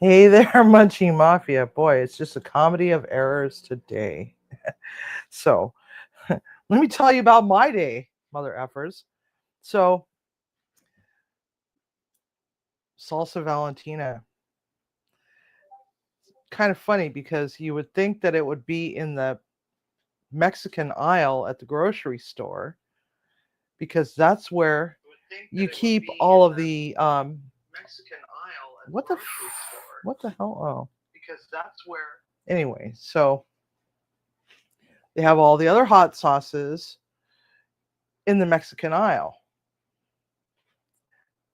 Hey there, Munchie Mafia. Boy, it's just a comedy of errors today. So, let me tell you about my day, mother effers. So, salsa Valentina. Kind of funny because you would think that it would be in the Mexican aisle at the grocery store because that's where you keep all of the Mexican aisle at what the what the hell? Oh, because that's where. Anyway, so they have all the other hot sauces in the Mexican aisle.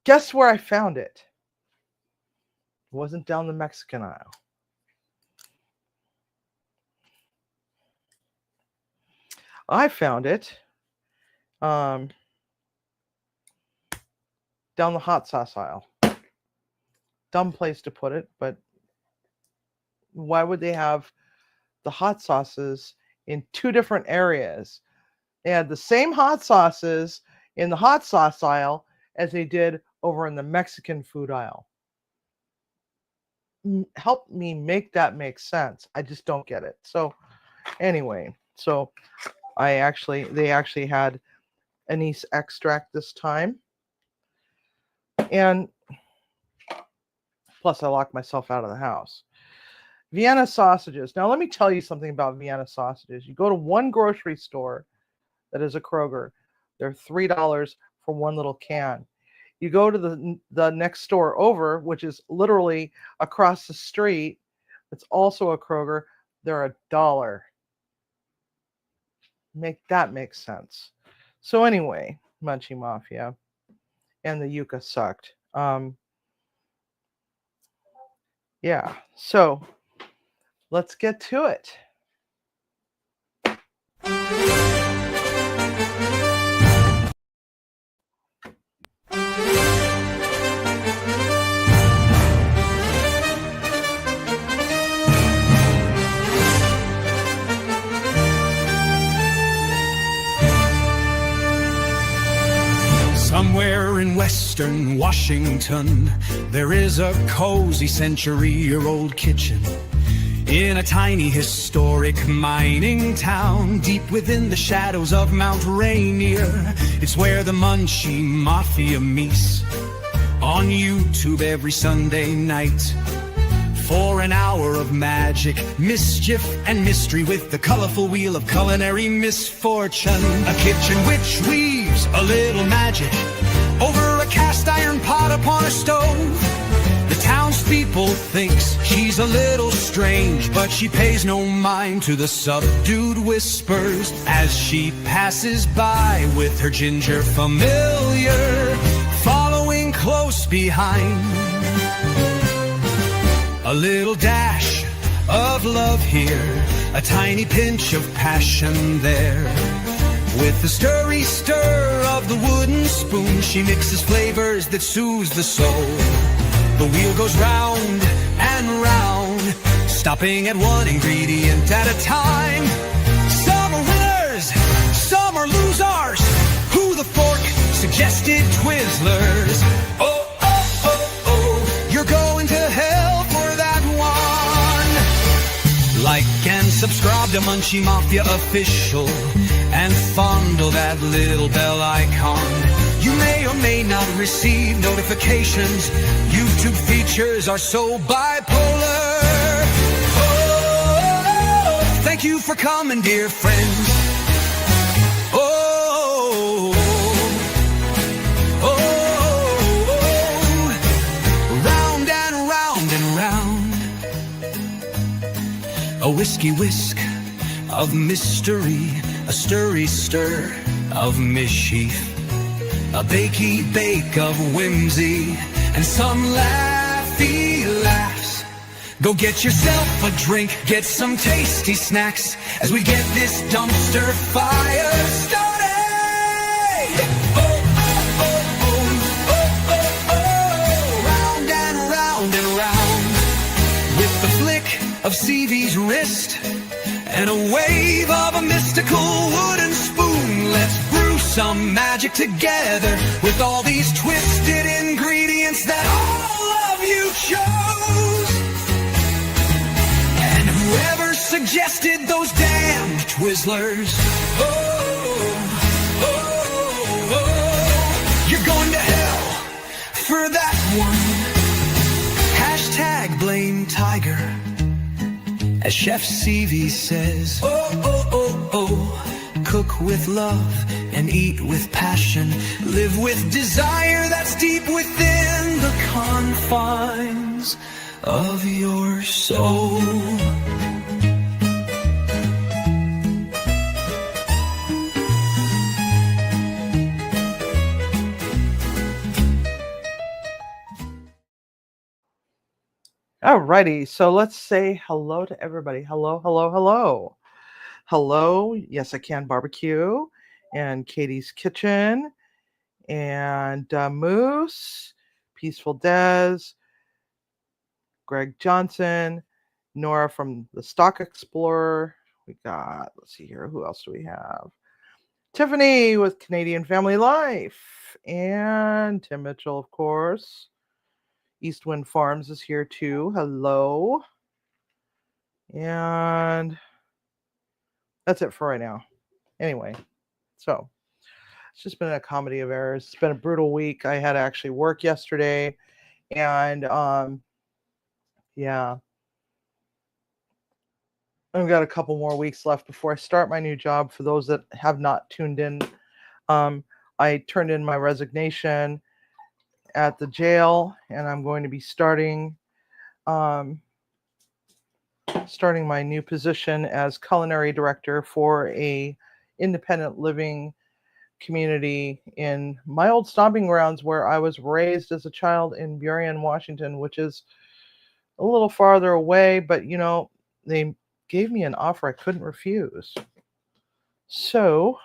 Guess where I found it? It wasn't down the Mexican aisle. I found it down the hot sauce aisle. Dumb place to put it, but why would they have the hot sauces in two different areas? They had the same hot sauces in the hot sauce aisle as they did over in the Mexican food aisle. Help me make that make sense. I just don't get it. So anyway, so they actually had Anise Extract this time. And plus I locked myself out of the house. Vienna Sausages. Now let me tell you something about Vienna Sausages. You go to one grocery store that is a Kroger. They're $3 for one little can. You go to the next store over, which is literally across the street. It's also a Kroger. They're $1. Make that make sense. So anyway, Munchie Mafia and the Yuca sucked. Yeah, so let's get to it. Somewhere in western Washington, there is a cozy century-year-old kitchen in a tiny historic mining town deep within the shadows of Mount Rainier. It's where the Munchie Mafia meets on YouTube every Sunday night for an hour of magic, mischief, and mystery with the colorful wheel of culinary misfortune. A kitchen which weaves a little magic over a cast iron pot upon a stove. The townspeople thinks she's a little strange, but she pays no mind to the subdued whispers as she passes by with her ginger familiar following close behind. A little dash of love here, a tiny pinch of passion there. With the stirry stir of the wooden spoon, she mixes flavors that soothe the soul. The wheel goes round and round, stopping at one ingredient at a time. Some are winners, some are losers. Who the fork suggested Twizzlers? Oh, oh, oh, oh, you're going to hell for that one. Like and subscribe to Munchie Mafia Official and fondle that little bell icon. You may or may not receive notifications. YouTube features are so bipolar. Oh, thank you for coming, dear friends. Oh, oh, oh, round and round and round. A whiskey whisk of mystery, a stirry stir of mischief, a bakey bake of whimsy, and some laughy laughs. Go get yourself a drink, get some tasty snacks as we get this dumpster fire started. Oh, oh, oh, oh, oh, oh, oh, round and round and round. With the flick of CV's wrist and a wave of a mystical wooden spoon, let's brew some magic together with all these twisted ingredients that all of you chose. digested those damn Twizzlers. You're going to hell for that one. Hashtag blame Tiger. As Chef CV says, cook with love and eat with passion. Live with desire that's deep within the confines of your soul. Alrighty, so let's say hello to everybody. Hello, hello, hello. Hello, Yes I Can Barbecue, and Katie's Kitchen, and Moose, Peaceful Des, Greg Johnson, Nora from the Stock Explorer. We got, let's see here, who else do we have? Tiffany with Canadian Family Life, and Tim Mitchell, of course. Eastwind Farms is here too. Hello. And that's it for right now. Anyway, so it's just been a comedy of errors. It's been a brutal week. I had to actually work yesterday, and yeah, I've got a couple more weeks left before I start my new job. For those that have not tuned in, I turned in my resignation at the jail, and I'm going to be starting my new position as culinary director for a independent living community in my old stomping grounds where I was raised as a child in Burien, Washington, which is a little farther away, but you know, they gave me an offer I couldn't refuse. So,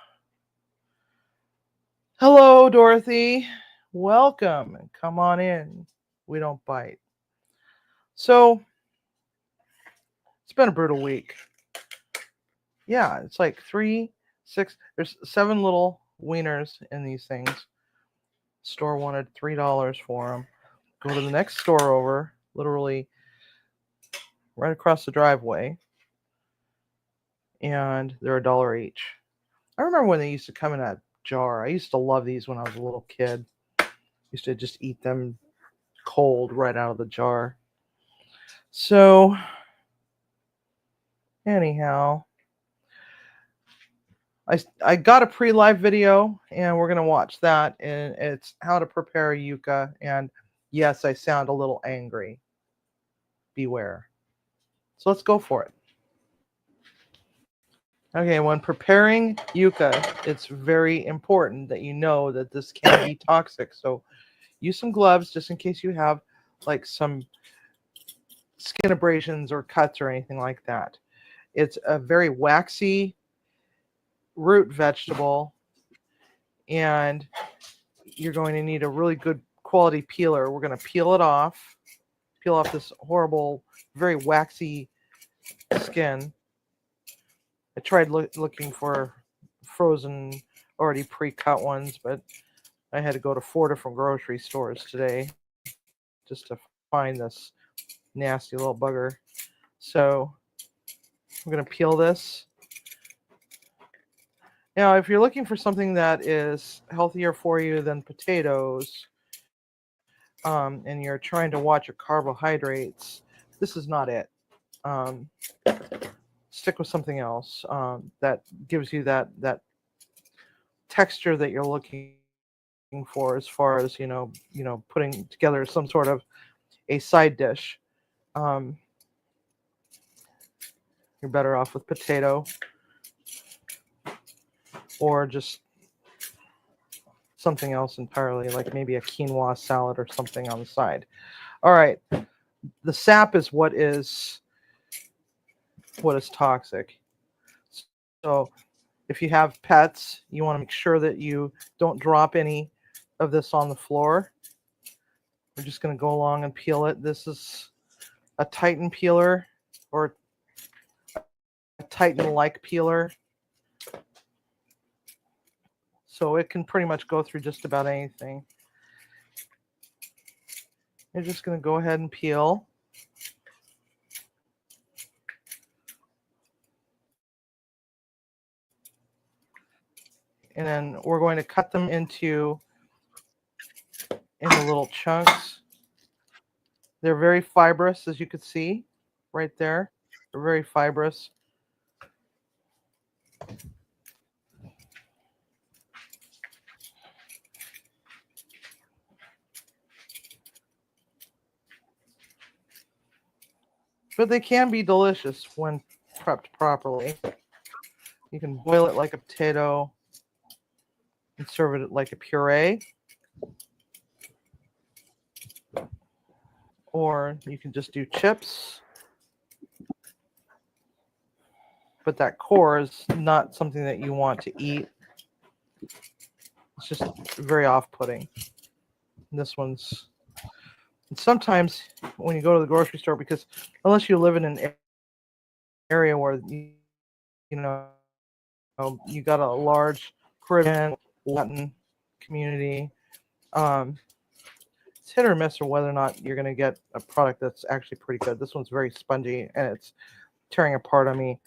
hello, Dorothy. Welcome, and come on in. We don't bite. So, it's been a brutal week. Yeah, it's like 3, 6, there's 7 little wieners in these things. Store wanted $3 for them. Go to the next store over, literally right across the driveway, and they're $1 each. I remember when they used to come in a jar. I used to love these when I was a little kid. I used to just eat them cold right out of the jar. So, anyhow, I got a pre-live video, and we're going to watch that, and it's how to prepare yuca. And yes, I sound a little angry. Beware. So let's go for it. Okay, when preparing yuca, it's very important that you know that this can be toxic. So use some gloves just in case you have like some skin abrasions or cuts or anything like that. It's a very waxy root vegetable, and you're going to need a really good quality peeler. We're going to peel off this horrible, very waxy skin. I tried looking for frozen, already pre-cut ones, but I had to go to 4 different grocery stores today just to find this nasty little bugger. So I'm going to peel this. Now, if you're looking for something that is healthier for you than potatoes, and you're trying to watch your carbohydrates, this is not it. Stick with something else that gives you that texture that you're looking for, as far as you know putting together some sort of a side dish. You're better off with potato, or just something else entirely, like maybe a quinoa salad or something on the side. All right, the sap is what is toxic. So if you have pets, you want to make sure that you don't drop any of this on the floor. We're just going to go along and peel it. This is a Titan peeler, or a Titan-like peeler. So it can pretty much go through just about anything. You're just going to go ahead and peel. And then we're going to cut them into little chunks. They're very fibrous, as you can see right there. They're very fibrous. But they can be delicious when prepped properly. You can boil it like a potato and serve it like a puree. Or you can just do chips. But that core is not something that you want to eat. It's just very off-putting. This one's... And sometimes when you go to the grocery store, because unless you live in an area where you know you got a large Caribbean Latin community, it's hit or miss or whether or not you're going to get a product that's actually pretty good. This one's very spongy and it's tearing apart on me.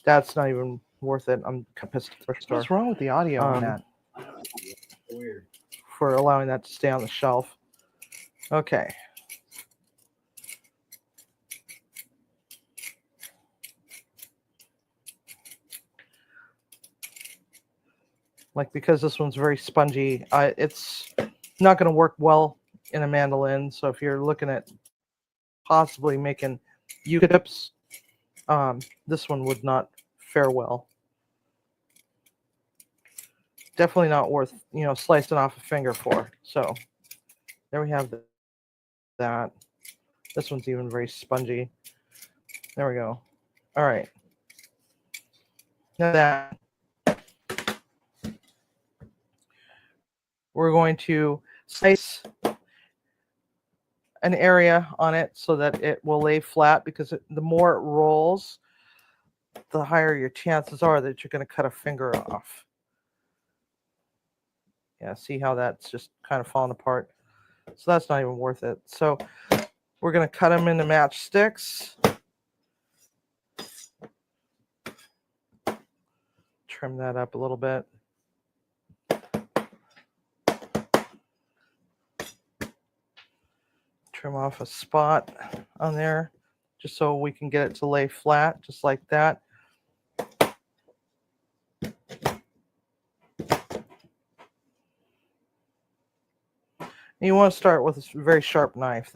That's not even worth it. I'm pissed at the store. What's wrong with the audio on that? Weird. For allowing that to stay on the shelf. Okay. Like, because this one's very spongy, it's not going to work well in a mandolin. So if you're looking at possibly making Yuca dips, this one would not fare well. Definitely not worth, slicing off a finger for. So there we have that. This one's even very spongy. There we go. All right. Now that we're going to slice an area on it so that it will lay flat, because the more it rolls, the higher your chances are that you're going to cut a finger off. Yeah, see how that's just kind of falling apart? So that's not even worth it. So we're going to cut them into matchsticks. Trim that up a little bit. Trim off a spot on there just so we can get it to lay flat, just like that. And you want to start with a very sharp knife.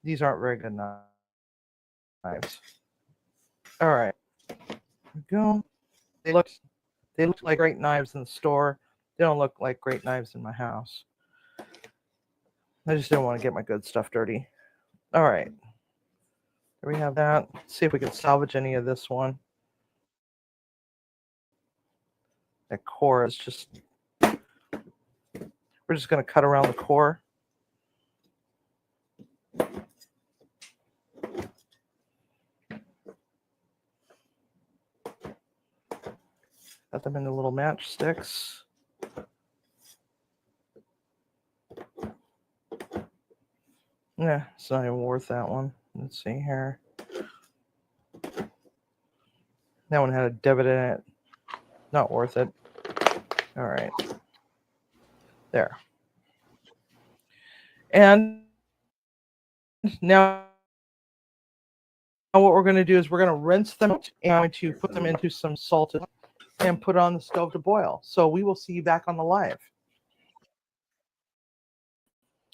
These aren't very good knives. All right, there we go. They look like great knives in the store. They don't look like great knives in my house. I just don't want to get my good stuff dirty. All right, there we have that. Let's see if we can salvage any of this one. That core is just... We're just going to cut around the core. Cut them into little matchsticks. Yeah, it's not even worth that one. Let's see here. That one had a divot in it. Not worth it. All right. There. And now what we're going to do is we're going to rinse them out and I'm going to put them into some salted and put it on the stove to boil. So we will see you back on the live.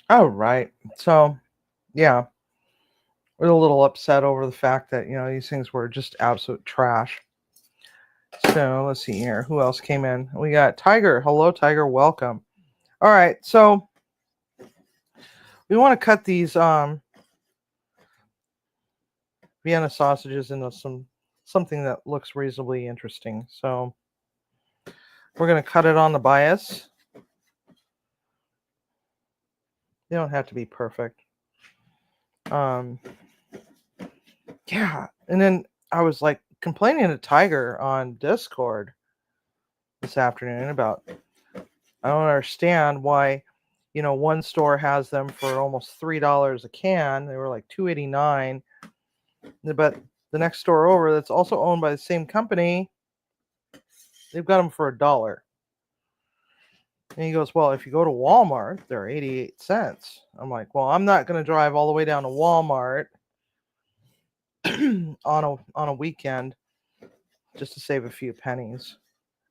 All right. So, yeah. We're a little upset over the fact that, these things were just absolute trash. So let's see here. Who else came in? We got Tiger. Hello, Tiger. Welcome. All right. So we want to cut these Vienna sausages into something that looks reasonably interesting. So we're going to cut it on the bias. They don't have to be perfect. Yeah. And then I was like complaining to Tiger on Discord this afternoon about, I don't understand why, one store has them for almost $3 a can. They were like $2.89. But the next store over that's also owned by the same company, they've got them for $1. And he goes, well, if you go to Walmart, they're 88 cents. I'm like, well, I'm not going to drive all the way down to Walmart on a weekend just to save a few pennies.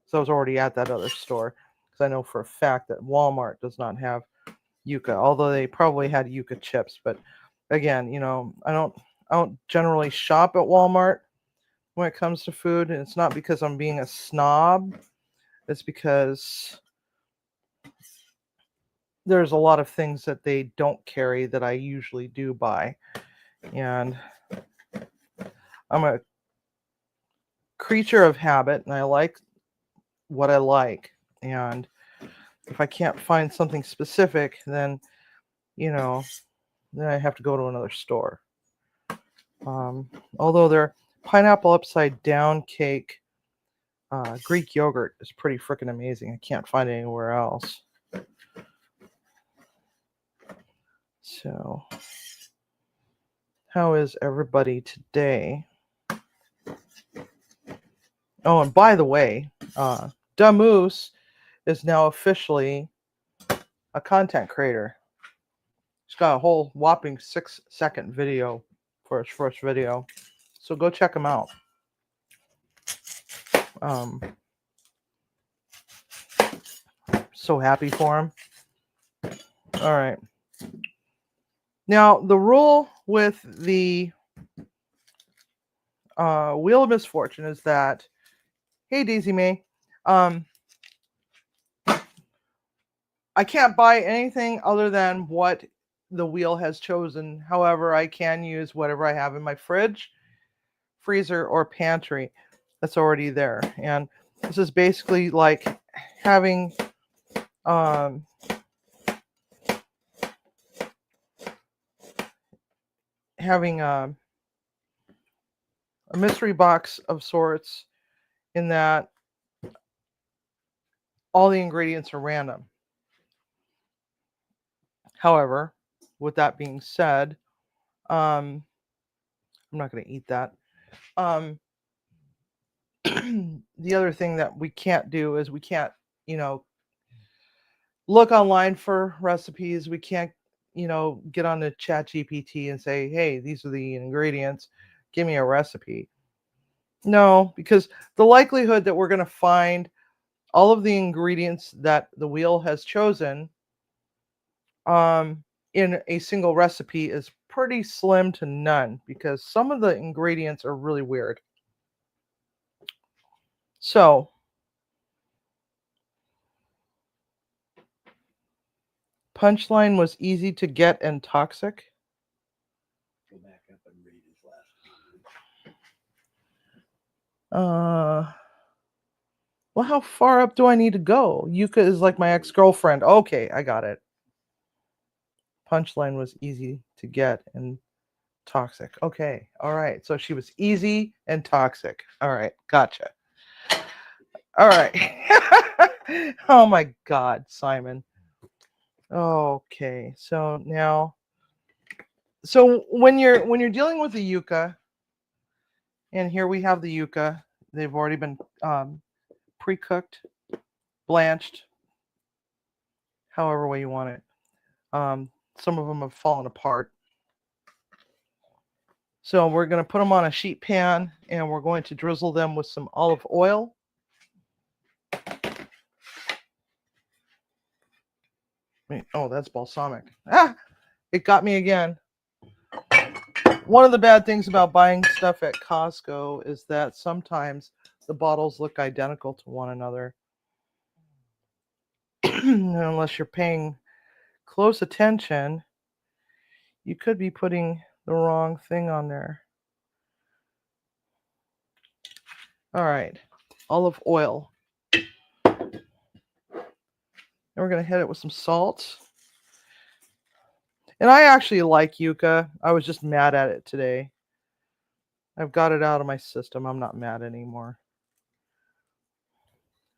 So I was already at that other store because I know for a fact that Walmart does not have Yuca, although they probably had Yuca chips. But again, I don't generally shop at Walmart when it comes to food, and it's not because I'm being a snob. It's because there's a lot of things that they don't carry that I usually do buy, and I'm a creature of habit, and I like what I like. And if I can't find something specific, then then I have to go to another store. Although their pineapple upside down cake Greek yogurt is pretty freaking amazing. I can't find it anywhere else. So, how is everybody today? Oh, and by the way, Damoose is now officially a content creator. He's got a whole whopping 6-second video for his first video. So go check him out. So happy for him. All right. Now, the rule with the Wheel of Misfortune is that, hey, Daisy May, I can't buy anything other than what the wheel has chosen. However, I can use whatever I have in my fridge, freezer, or pantry that's already there. And this is basically like having a mystery box of sorts, in that all the ingredients are random. However, with that being said, I'm not going to eat that. The other thing that we can't do is we can't, look online for recipes. We can't, get on the ChatGPT and say, hey, these are the ingredients. Give me a recipe. No, because the likelihood that we're going to find all of the ingredients that the wheel has chosen in a single recipe is pretty slim to none, because some of the ingredients are really weird. So, punchline was easy to get and toxic. Go back up and read his last Well, how far up do I need to go? Yuca is like my ex-girlfriend. Okay, I got it. Punchline was easy to get and toxic. Okay, all right. So she was easy and toxic. All right, gotcha. All right. Oh my God, Simon. Okay, so now, so when you're dealing with the yuca, and here we have the yuca. They've already been pre-cooked, blanched, however way you want it. Some of them have fallen apart. So we're going to put them on a sheet pan, and we're going to drizzle them with some olive oil. Oh, that's balsamic. It got me again. One of the bad things about buying stuff at Costco is that sometimes the bottles look identical to one another. Unless you're paying close attention, you could be putting the wrong thing on there. All right, olive oil. And we're going to hit it with some salt. And I actually like yuca. I was just mad at it today. I've got it out of my system. I'm not mad anymore.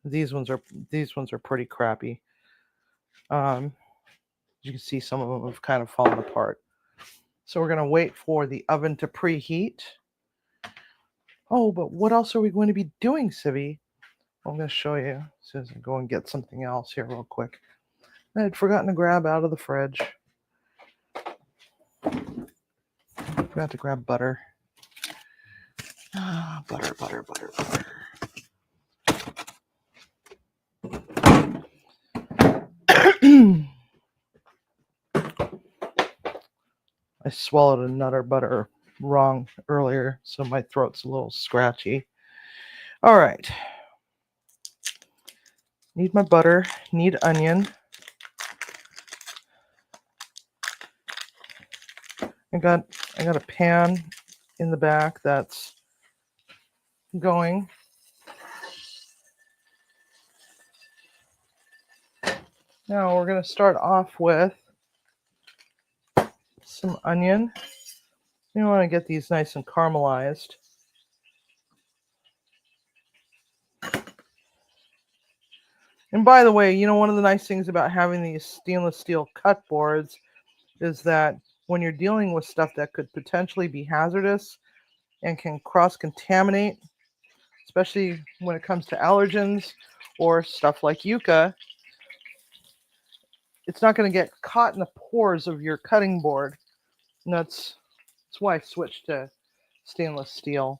These ones are pretty crappy. You can see some of them have kind of fallen apart. So we're going to wait for the oven to preheat. Oh, but what else are we going to be doing, Sibby? I'm going to show you. So I go and get something else here real quick. I had forgotten to grab out of the fridge. Forgot to grab butter. Butter, butter, butter, butter. I swallowed a Nutter Butter wrong earlier, so my throat's a little scratchy. All right. Need my butter, need onion. I got a pan in the back that's going. Now we're going to start off with some onion. You want to get these nice and caramelized. And by the way, one of the nice things about having these stainless steel cut boards is that when you're dealing with stuff that could potentially be hazardous and can cross-contaminate, especially when it comes to allergens or stuff like Yuca, it's not going to get caught in the pores of your cutting board. And that's why I switched to stainless steel.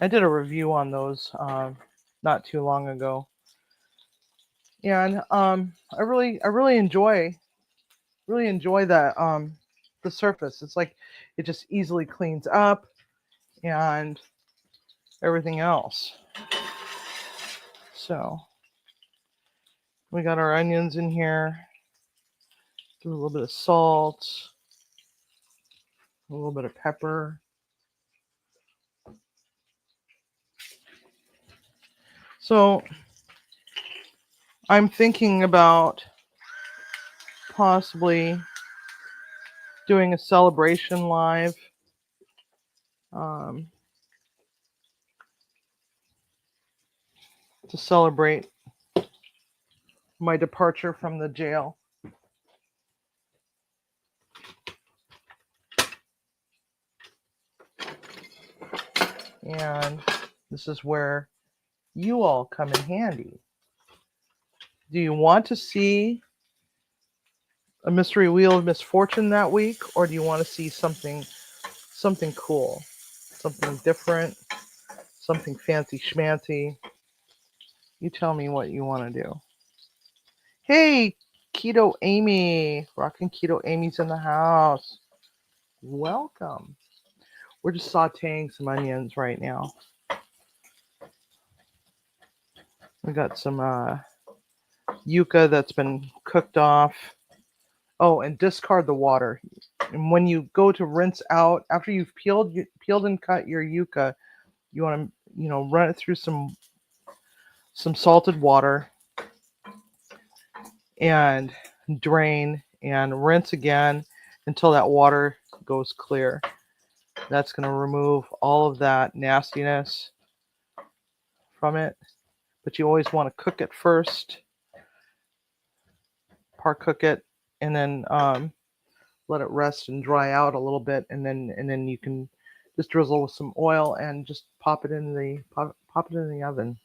I did a review on those not too long ago. And I really enjoy the surface. It's like it just easily cleans up and everything else. So we got our onions in here. Do a little bit of salt, a little bit of pepper. So I'm thinking about possibly doing a celebration live. To celebrate my departure from the jail. And this is where you all come in handy. Do you want to see a Mystery Wheel of Misfortune that week, or do you want to see something cool, something different, something fancy schmancy? You tell me what you want to do. Hey, Keto Amy, rockin' Keto Amy's in the house. Welcome. We're just sauteing some onions right now. We got some yuca that's been cooked off. Oh, and discard the water. And when you go to rinse out, after you've peeled and cut your yuca, you want to run it through some salted water and drain and rinse again until that water goes clear. That's going to remove all of that nastiness from it. But you always want to cook it first, par cook it, and then let it rest and dry out a little bit, and then you can just drizzle with some oil and just pop it in the oven.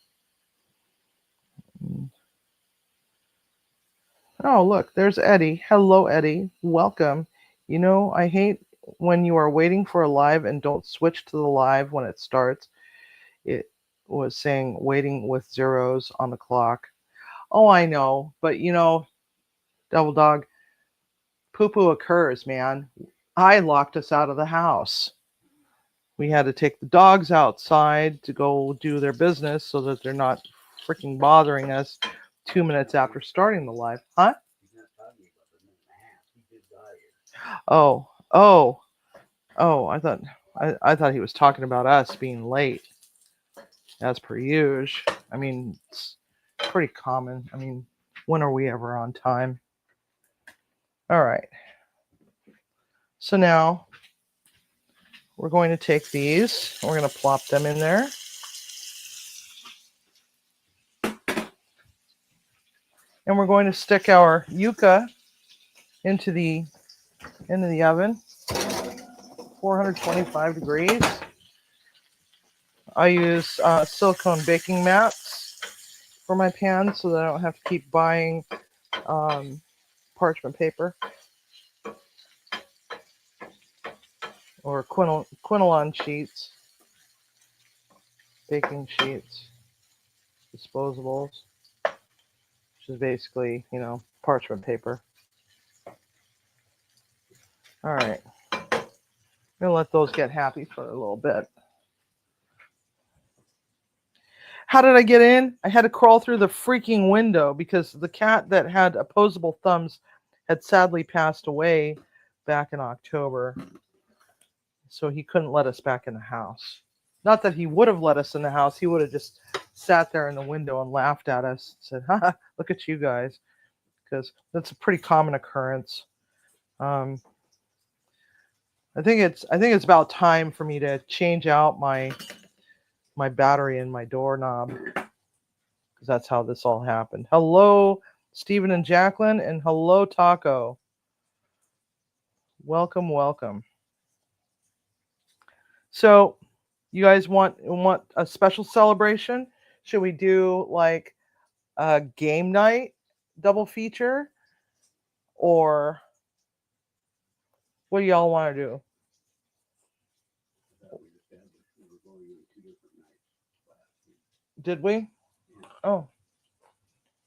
Oh, look, there's Eddie. Hello, Eddie. Welcome. I hate when you are waiting for a live and don't switch to the live when it starts. It was saying waiting with zeros on the clock. Oh, I know, but Double Dog, poo-poo occurs, man. I locked us out of the house. We had to take the dogs outside to go do their business so that they're not freaking bothering us 2 minutes after starting the live. Huh? Oh, I thought he was talking about us being late. As per usual. I mean, it's pretty common. I mean, when are we ever on time? All right. So now we're going to take these. We're going to plop them in there. And we're going to stick our yuca into the oven, 425 degrees. I use silicone baking mats for my pans so that I don't have to keep buying parchment paper or quinolone sheets, baking sheets, disposables, which is basically, parchment paper. All right. I'm going to let those get happy for a little bit. How did I get in? I had to crawl through the freaking window because the cat that had opposable thumbs had sadly passed away back in October. So he couldn't let us back in the house. Not that he would have let us in the house. He would have just sat there in the window and laughed at us and said, "Ha, look at you guys." Because that's a pretty common occurrence. I think it's about time for me to change out my battery in my doorknob, because that's how this all happened. Hello, Stephen and Jacqueline, and hello, Taco. Welcome. So, you guys want a special celebration? Should we do like a game night double feature, or what do y'all want to do? Did we? Oh.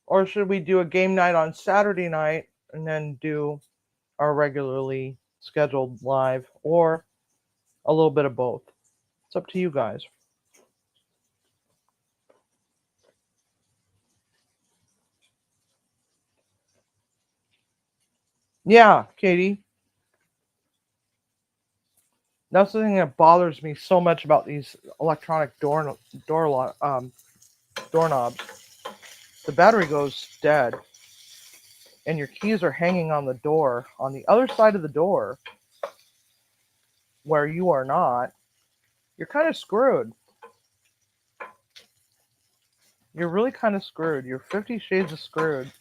Or should we do a game night on Saturday night and then do our regularly scheduled live, or a little bit of both? It's up to you guys. Yeah, Katie. That's the thing that bothers me so much about these electronic doorknobs. The battery goes dead, and your keys are hanging on the door. On the other side of the door, where you are not, you're kind of screwed. You're really kind of screwed. You're 50 shades of screwed.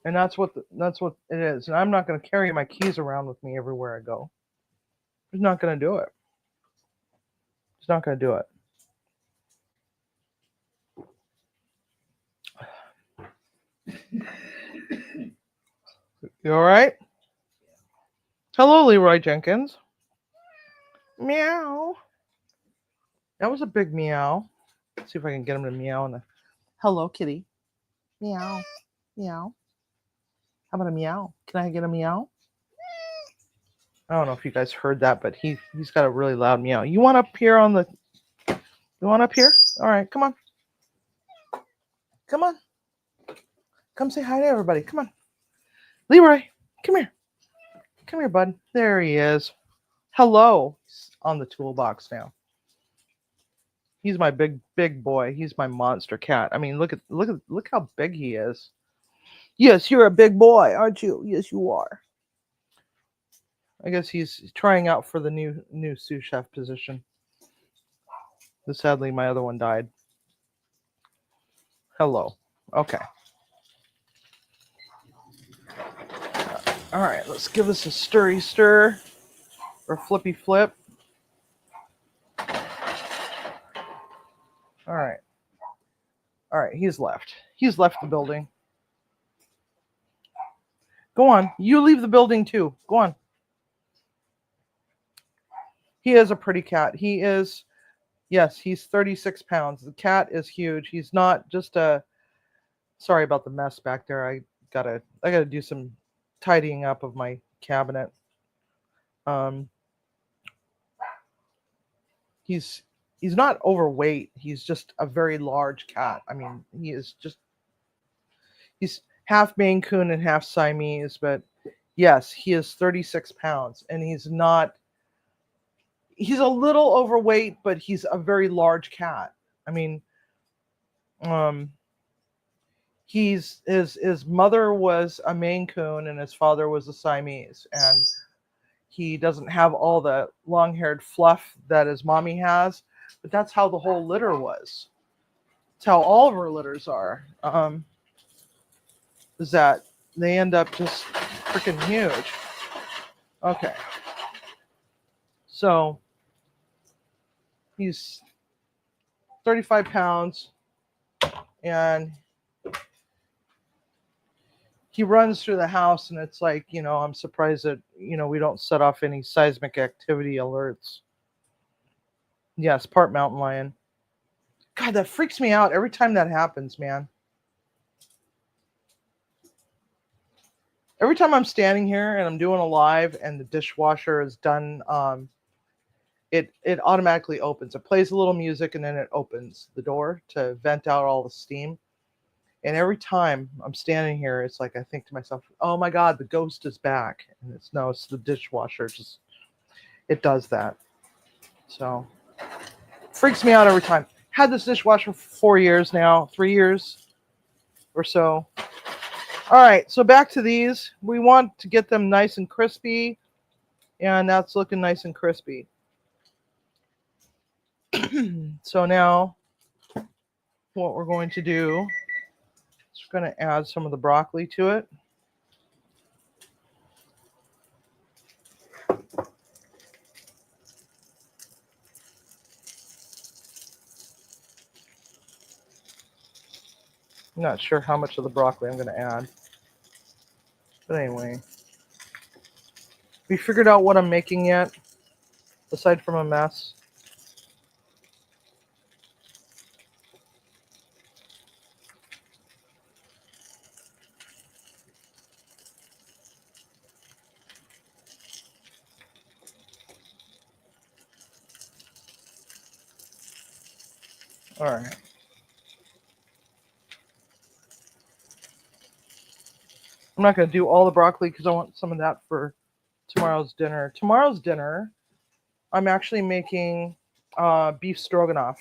And that's what it is. And I'm not going to carry my keys around with me everywhere I go. Just not going to do it. Just not going to do it. You all right? Hello, Leroy Jenkins. Meow. That was a big meow. Let's see if I can get him to meow. Hello, kitty. Meow. Meow. How about a meow? Can I get a meow? I don't know if you guys heard that, but he's got a really loud meow. You want up here on the... You want up here? All right, come on. Come on. Come say hi to everybody. Come on. Leroy, come here. Come here, bud. There he is. Hello. He's on the toolbox now. He's my big boy. He's my monster cat. I mean, look how big he is. Yes, you're a big boy, aren't you? Yes, you are. I guess he's trying out for the new sous chef position. But sadly, my other one died. Hello. Okay. All right, let's give this a stirry stir or flippy flip. All right, he's left. He's left the building. Go on. You leave the building too. Go on. He is a pretty cat. He is, yes, he's 36 pounds. The cat is huge. He's not just a, sorry about the mess back there. I gotta do some tidying up of my cabinet. He's not overweight. He's just a very large cat. I mean, he's half Maine Coon and half Siamese, but yes, he is 36 pounds, and he's a little overweight, but he's a very large cat. I mean, his mother was a Maine Coon and his father was a Siamese, and he doesn't have all the long-haired fluff that his mommy has, but that's how the whole litter was. It's how all of our litters are. Is that they end up just freaking huge. Okay. So he's 35 pounds and he runs through the house, and it's like, I'm surprised that, we don't set off any seismic activity alerts. Yes, part mountain lion. God, that freaks me out every time that happens, man. Every time I'm standing here and I'm doing a live and the dishwasher is done, it automatically opens. It plays a little music and then it opens the door to vent out all the steam. And every time I'm standing here, it's like I think to myself, "Oh my God, the ghost is back!" And it's the dishwasher. It does that. So freaks me out every time. Had this dishwasher for 4 years now, 3 years or so. All right, so back to these. We want to get them nice and crispy, and that's looking nice and crispy. So now what we're going to do is we're going to add some of the broccoli to it. I'm not sure how much of the broccoli I'm going to add. But anyway, we figured out what I'm making yet, aside from a mess. All right. I'm not going to do all the broccoli because I want some of that for tomorrow's dinner. Tomorrow's dinner, I'm actually making beef stroganoff.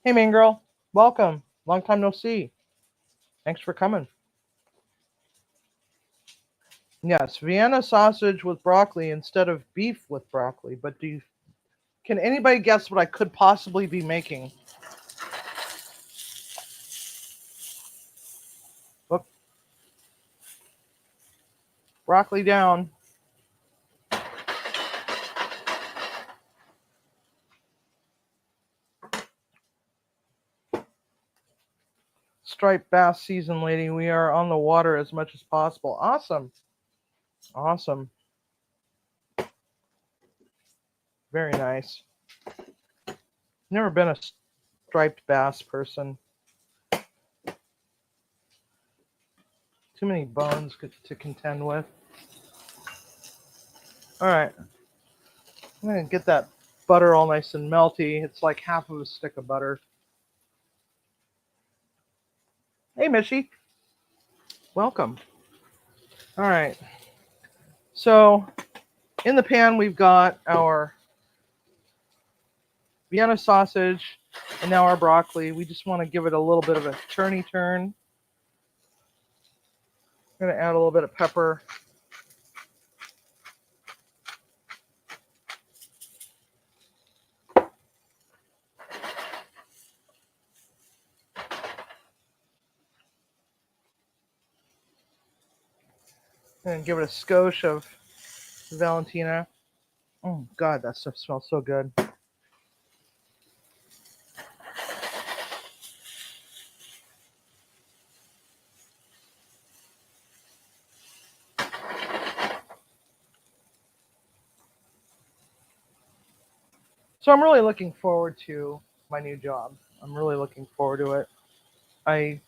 Hey, main girl. Welcome. Long time no see. Thanks for coming. Yes, Vienna sausage with broccoli instead of beef with broccoli. But can anybody guess what I could possibly be making? Look. Broccoli down. Striped bass season, lady. We are on the water as much as possible. Awesome. Awesome. Very nice. Never been a striped bass person. Too many bones to contend with. All right. I'm going to get that butter all nice and melty. It's like half of a stick of butter. Hey, Mishy. Welcome. All right. So in the pan, we've got our Vienna sausage and now our broccoli. We just want to give it a little bit of a turny turn. I'm going to add a little bit of pepper. And give it a skosh of Valentina. Oh, God, that stuff smells so good. So I'm really looking forward to my new job. I'm really looking forward to it. I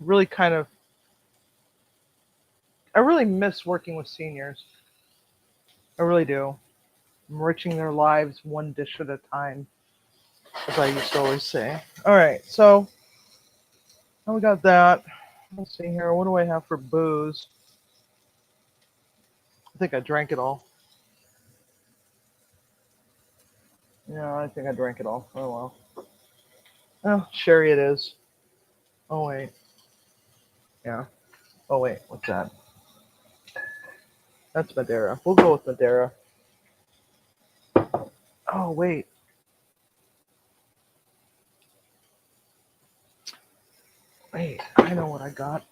really miss working with seniors. I really do. Enriching their lives one dish at a time, as I used to always say. All right, so now we got that. Let's see here. What do I have for booze? I think I drank it all. Yeah, I think I drank it all. Oh, well. Oh, sherry it is. Oh, wait. Yeah. Oh, wait. What's that? That's Madeira. We'll go with Madeira. Oh, wait. Wait, I know what I got.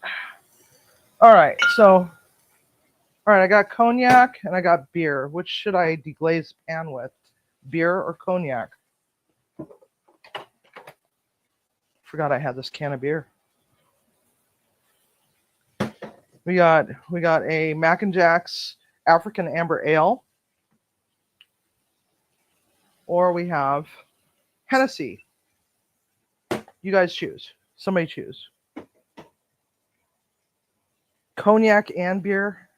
All right, so all right, I got cognac and I got beer. Which should I deglaze pan with? Beer or cognac? Forgot I had this can of beer. We got a Mac and Jack's African Amber Ale, or we have Hennessy. You guys choose. Somebody choose. Cognac and beer.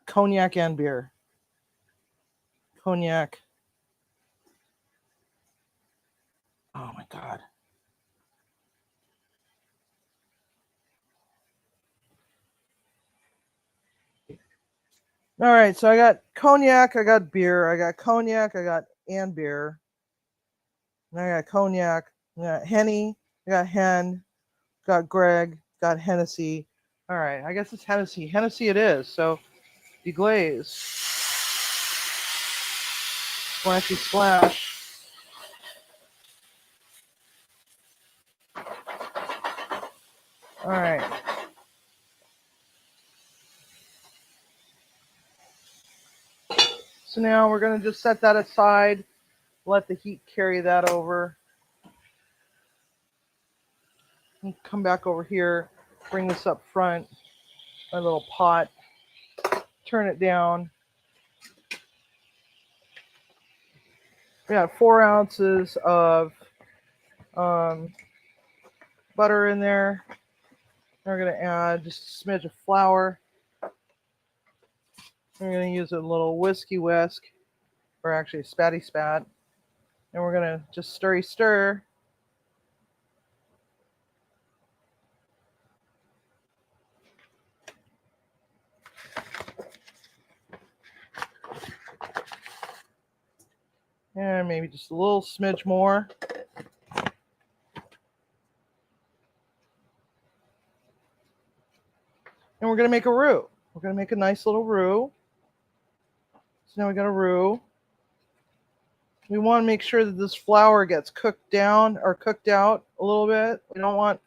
Cognac and beer. Cognac. Oh my God. All right, so I got cognac, I got beer, I got cognac, I got and beer. And I got cognac, I got Henny, I got Hen, got Greg, got Hennessy. All right, I guess it's Hennessy. Hennessy it is. So deglaze. Splashy splash. All right. So now we're going to just set that aside, let the heat carry that over. And come back over here, bring this up front, my little pot, turn it down. We got 4 ounces of butter in there. We're going to add just a smidge of flour. We're going to use a little whiskey whisk, or actually a spatty spat. And we're going to just stirry stir. And maybe just a little smidge more. And we're going to make a roux. We're going to make a nice little roux. So now we got a roux. We want to make sure that this flour gets cooked down or cooked out a little bit. We don't want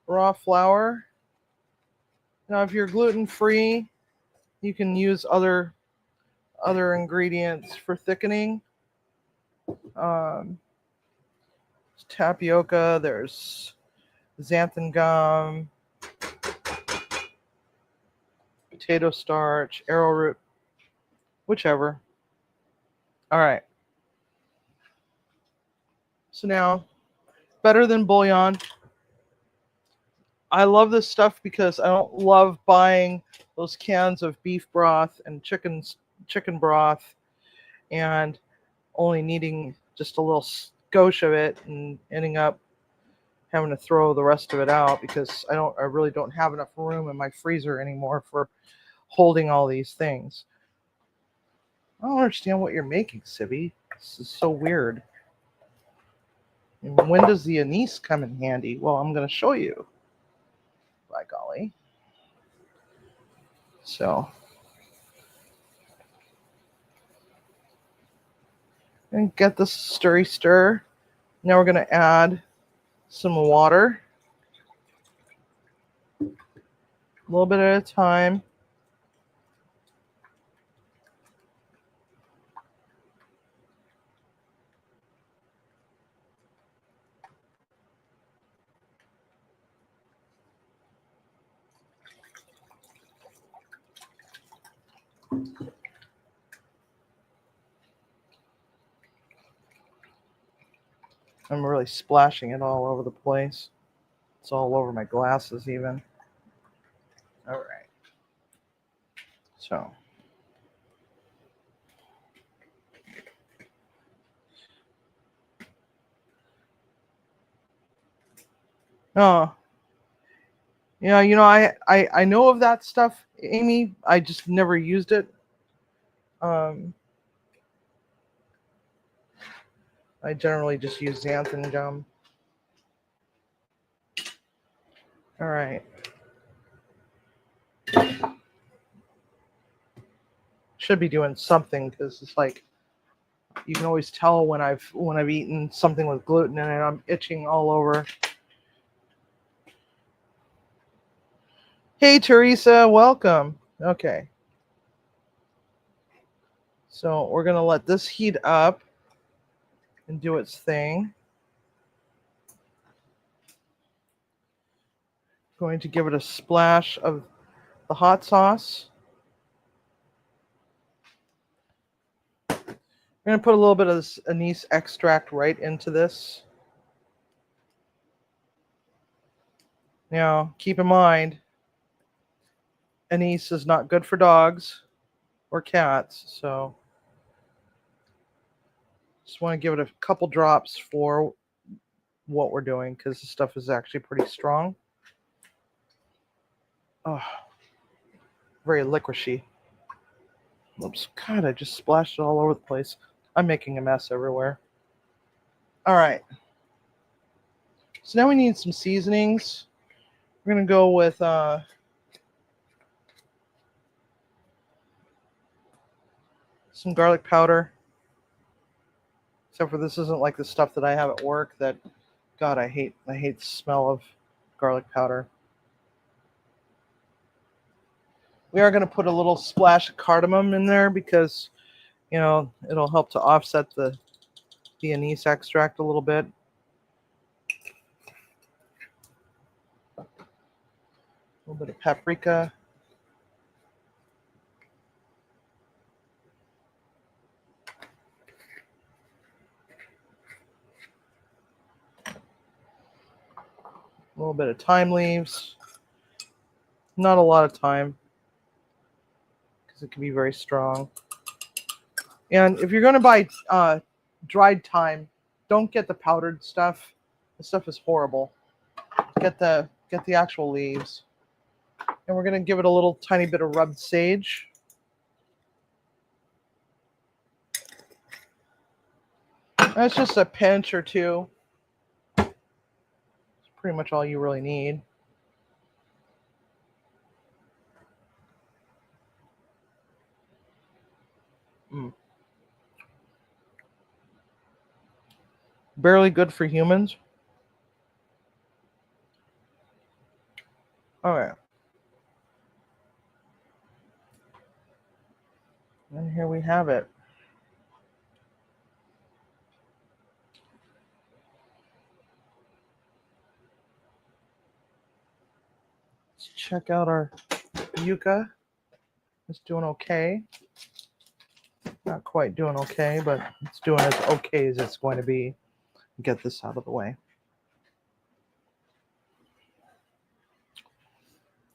raw flour. Now, if you're gluten-free, you can use other ingredients for thickening. Tapioca, there's xanthan gum, potato starch, arrowroot, whichever. All right. So now, better than bouillon. I love this stuff because I don't love buying those cans of beef broth and chicken broth and only needing just a little skosh of it and ending up having to throw the rest of it out because I really don't have enough room in my freezer anymore for holding all these things. I don't understand what you're making, Sibby. This is so weird. And when does the anise come in handy? Well, I'm going to show you. By golly. So, and get this stirry stir. Now we're going to add some water. A little bit at a time. I'm really splashing it all over the place. It's all over my glasses even. All right. So. Oh. Yeah, I know of that stuff, Amy. I just never used it. I generally just use xanthan gum. All right. Should be doing something because it's like you can always tell when I've eaten something with gluten in it. I'm itching all over. Hey, Teresa, welcome. Okay. So we're going to let this heat up and do its thing. Going to give it a splash of the hot sauce. I'm going to put a little bit of this anise extract right into this. Now, keep in mind, anise is not good for dogs or cats, so just want to give it a couple drops for what we're doing because the stuff is actually pretty strong. Oh, very licoricey. Oops, God, I just splashed it all over the place. I'm making a mess everywhere. All right. So now we need some seasonings. We're going to go with some garlic powder. Except for this isn't like the stuff that I have at work that, God, I hate the smell of garlic powder. We are going to put a little splash of cardamom in there because, you know, it'll help to offset the anise extract a little bit. A little bit of paprika. A little bit of thyme leaves. Not a lot of thyme because it can be very strong. And if you're going to buy dried thyme, don't get the powdered stuff. The stuff is horrible. Get the actual leaves. And we're going to give it a little tiny bit of rubbed sage. That's just a pinch or two. It's pretty much all you really need. Barely good for humans. All right. And here we have it. Let's check out our yuca. It's doing okay. Not quite doing okay, but it's doing as okay as it's going to be. Get this out of the way.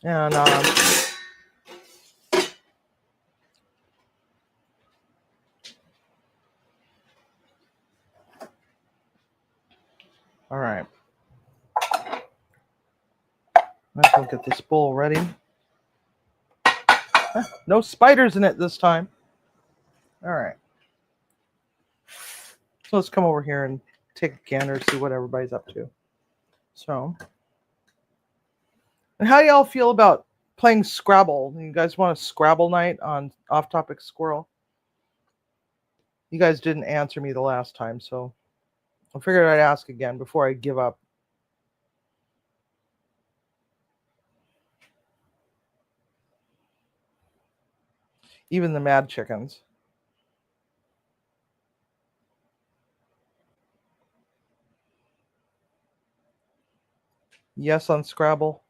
And all right. Might as well get this bowl ready. No spiders in it this time. All right. So let's come over here and take a gander, see what everybody's up to. So, and how y'all feel about playing Scrabble? You guys want a Scrabble night on Off Topic Squirrel? You guys didn't answer me the last time, so I figured I'd ask again before I give up. Even the mad chickens. Yes on Scrabble.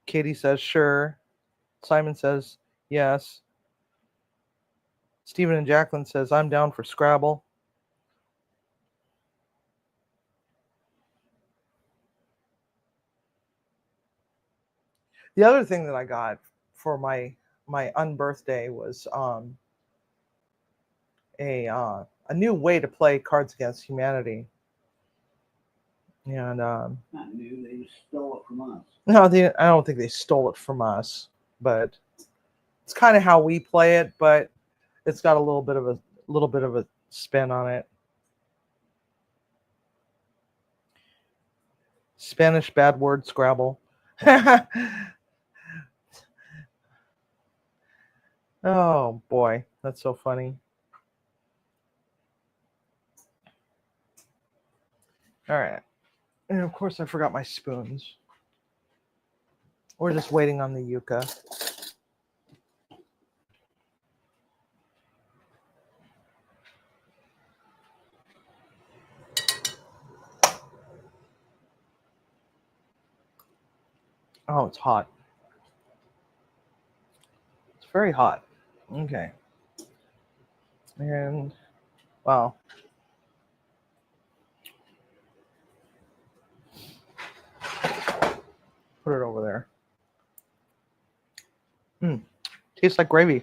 Katie says sure. Simon says yes. Stephen and Jacqueline says I'm down for Scrabble. The other thing that I got for my unbirthday was a new way to play Cards Against Humanity. And Not new, they stole it from us. no, I don't think they stole it from us, but it's kind of how we play it, but it's got a little bit of a spin on it. Spanish bad word Scrabble. Oh boy, that's so funny. All right. And of course I forgot my spoons. We're just waiting on the Yuca. Oh, it's hot. It's very hot. Okay. And, wow. Put it over there. Tastes like gravy.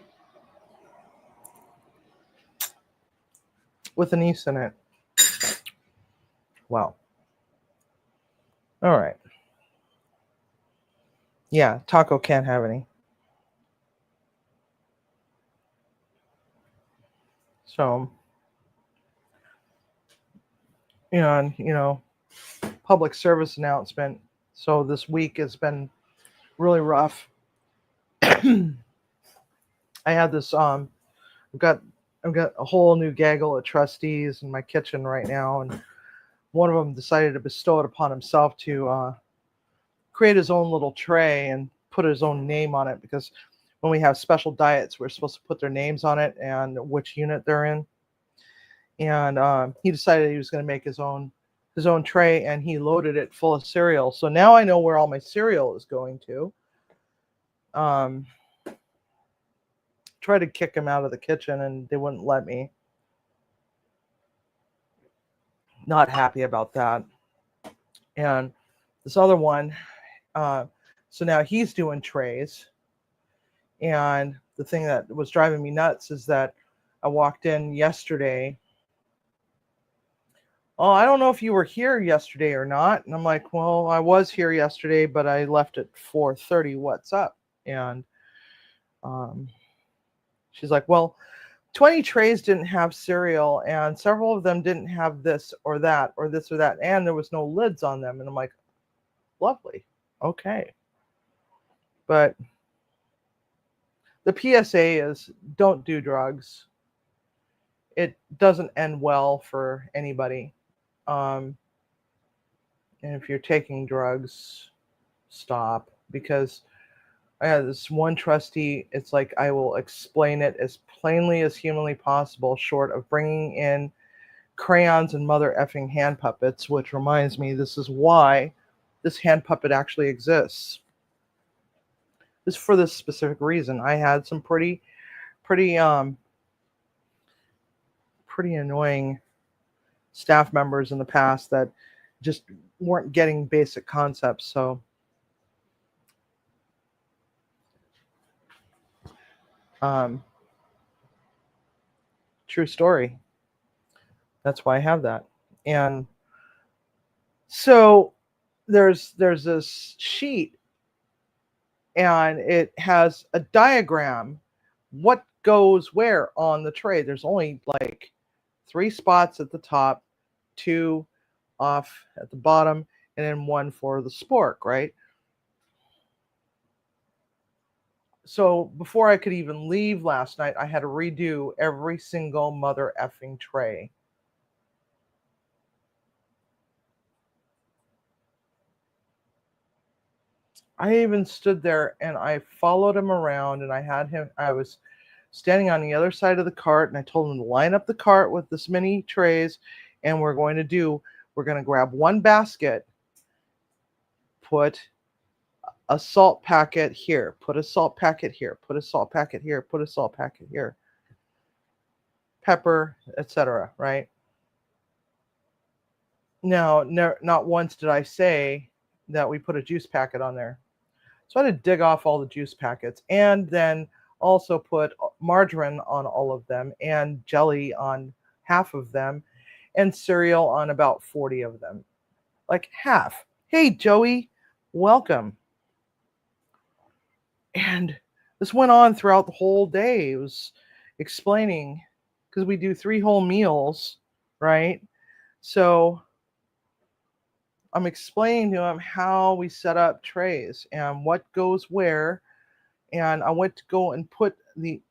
With anise in it. Wow. All right. Yeah, taco can't have any. So, and, public service announcement. So this week has been really rough. I had this I've got a whole new gaggle of trustees in my kitchen right now, and one of them decided to bestow it upon himself to create his own little tray and put his own name on it, because when we have special diets, we're supposed to put their names on it and which unit they're in. And he decided he was going to make his own tray, and he loaded it full of cereal. So now I know where all my cereal is going to. Tried to kick him out of the kitchen, and they wouldn't let me. Not happy about that. And this other one, so now he's doing trays. And the thing that was driving me nuts is that I walked in yesterday. Oh, I don't know if you were here yesterday or not. And I'm like, well, I was here yesterday, but I left at 4:30. What's up? And she's like, well, 20 trays didn't have cereal, and several of them didn't have this or that or this or that, and there was no lids on them. And I'm like, lovely. Okay. But the PSA is, don't do drugs. It doesn't end well for anybody. And if you're taking drugs, stop. Because I had this one trustee, it's like, I will explain it as plainly as humanly possible, short of bringing in crayons and mother effing hand puppets, which reminds me, this is why this hand puppet actually exists. This is for this specific reason. I had some pretty annoying staff members in the past that just weren't getting basic concepts. So true story. That's why I have that. And so there's this sheet, and it has a diagram what goes where on the tray. There's only like 3 spots at the top, 2 off at the bottom, and then 1 for the spork, right? So before I could even leave last night, I had to redo every single mother effing tray. I even stood there and I followed him around, and I was standing on the other side of the cart, and I told him to line up the cart with this many trays, and we're going to grab one basket, put a salt packet here, put a salt packet here, put a salt packet here, put a salt packet here, pepper, etc., right? Now, not once did I say that we put a juice packet on there. So I had to dig off all the juice packets, and then also put margarine on all of them, and jelly on half of them, and cereal on about 40 of them. Like half. Hey, Joey, welcome. And this went on throughout the whole day. It was explaining, because we do 3 whole meals, right? So I'm explaining to him how we set up trays and what goes where. And I went to go and put the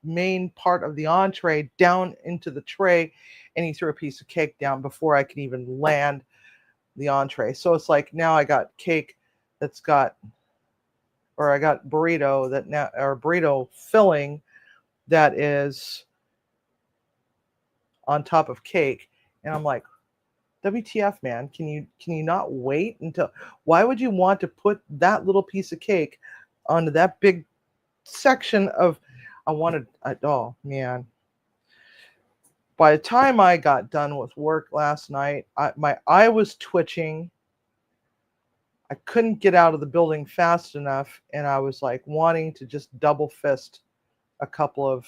main part of the entree down into the tray, and he threw a piece of cake down before I could even land the entree. So it's like, now I got cake that's got, or I got burrito that now, or burrito filling that is on top of cake. And I'm like, WTF, man, can you not wait until, why would you want to put that little piece of cake onto that big section of, oh man. By the time I got done with work last night, my eye was twitching. I couldn't get out of the building fast enough, and I was like wanting to just double fist a couple of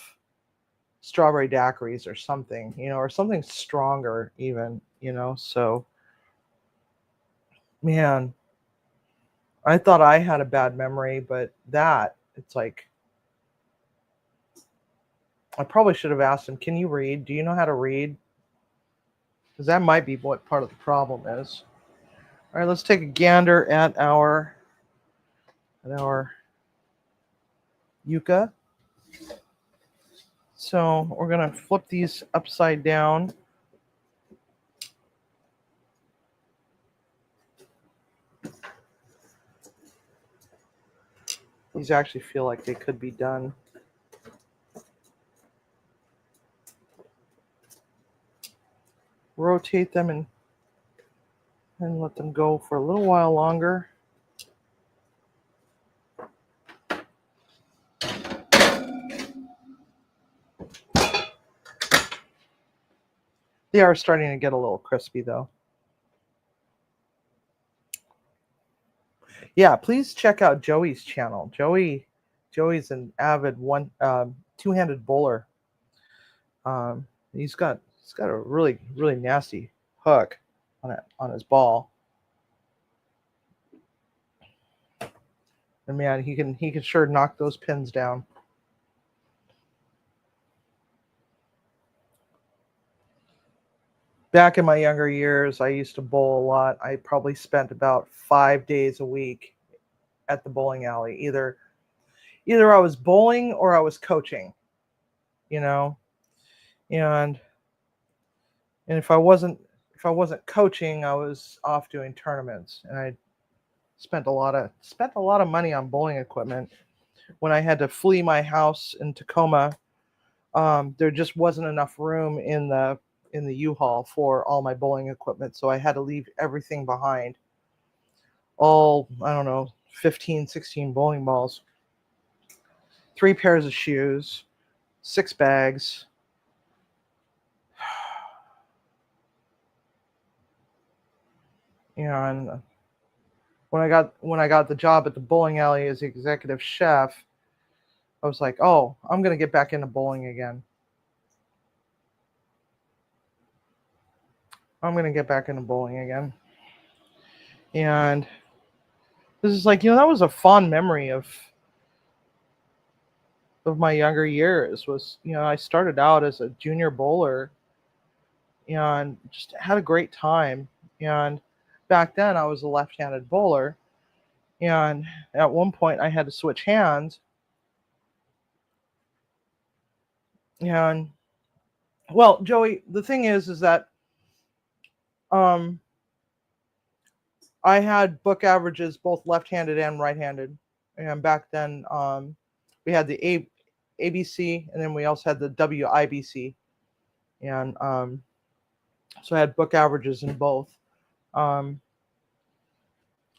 strawberry daiquiris or something, or something stronger even, so man, I thought I had a bad memory, but it's like, I probably should have asked him, can you read? Do you know how to read? Because that might be what part of the problem is. All right, let's take a gander at our yuca. So we're going to flip these upside down. These actually feel like they could be done. Rotate them and let them go for a little while longer. They are starting to get a little crispy though. Yeah, please check out Joey's channel. Joey's an avid two-handed bowler. He's got a really, really nasty hook on his ball. And man, he can sure knock those pins down. Back in my younger years, I used to bowl a lot. I probably spent about 5 days a week at the bowling alley. Either I was bowling or I was coaching, and if I wasn't coaching, I was off doing tournaments, and I spent a lot of money on bowling equipment. When I had to flee my house in Tacoma, there just wasn't enough room in the U-Haul for all my bowling equipment, so I had to leave everything behind. All, I don't know, 15, 16 bowling balls, 3 pairs of shoes, 6 bags. And when I got the job at the bowling alley as the executive chef, I was like, oh, I'm going to get back into bowling again. I'm going to get back into bowling again. And this is like, that was a fond memory of my younger years. Was, I started out as a junior bowler and just had a great time. And back then I was a left-handed bowler. And at one point I had to switch hands. And well, Joey, the thing is that I had book averages both left-handed and right-handed. And back then we had the ABC, and then we also had the WIBC. And so I had book averages in both.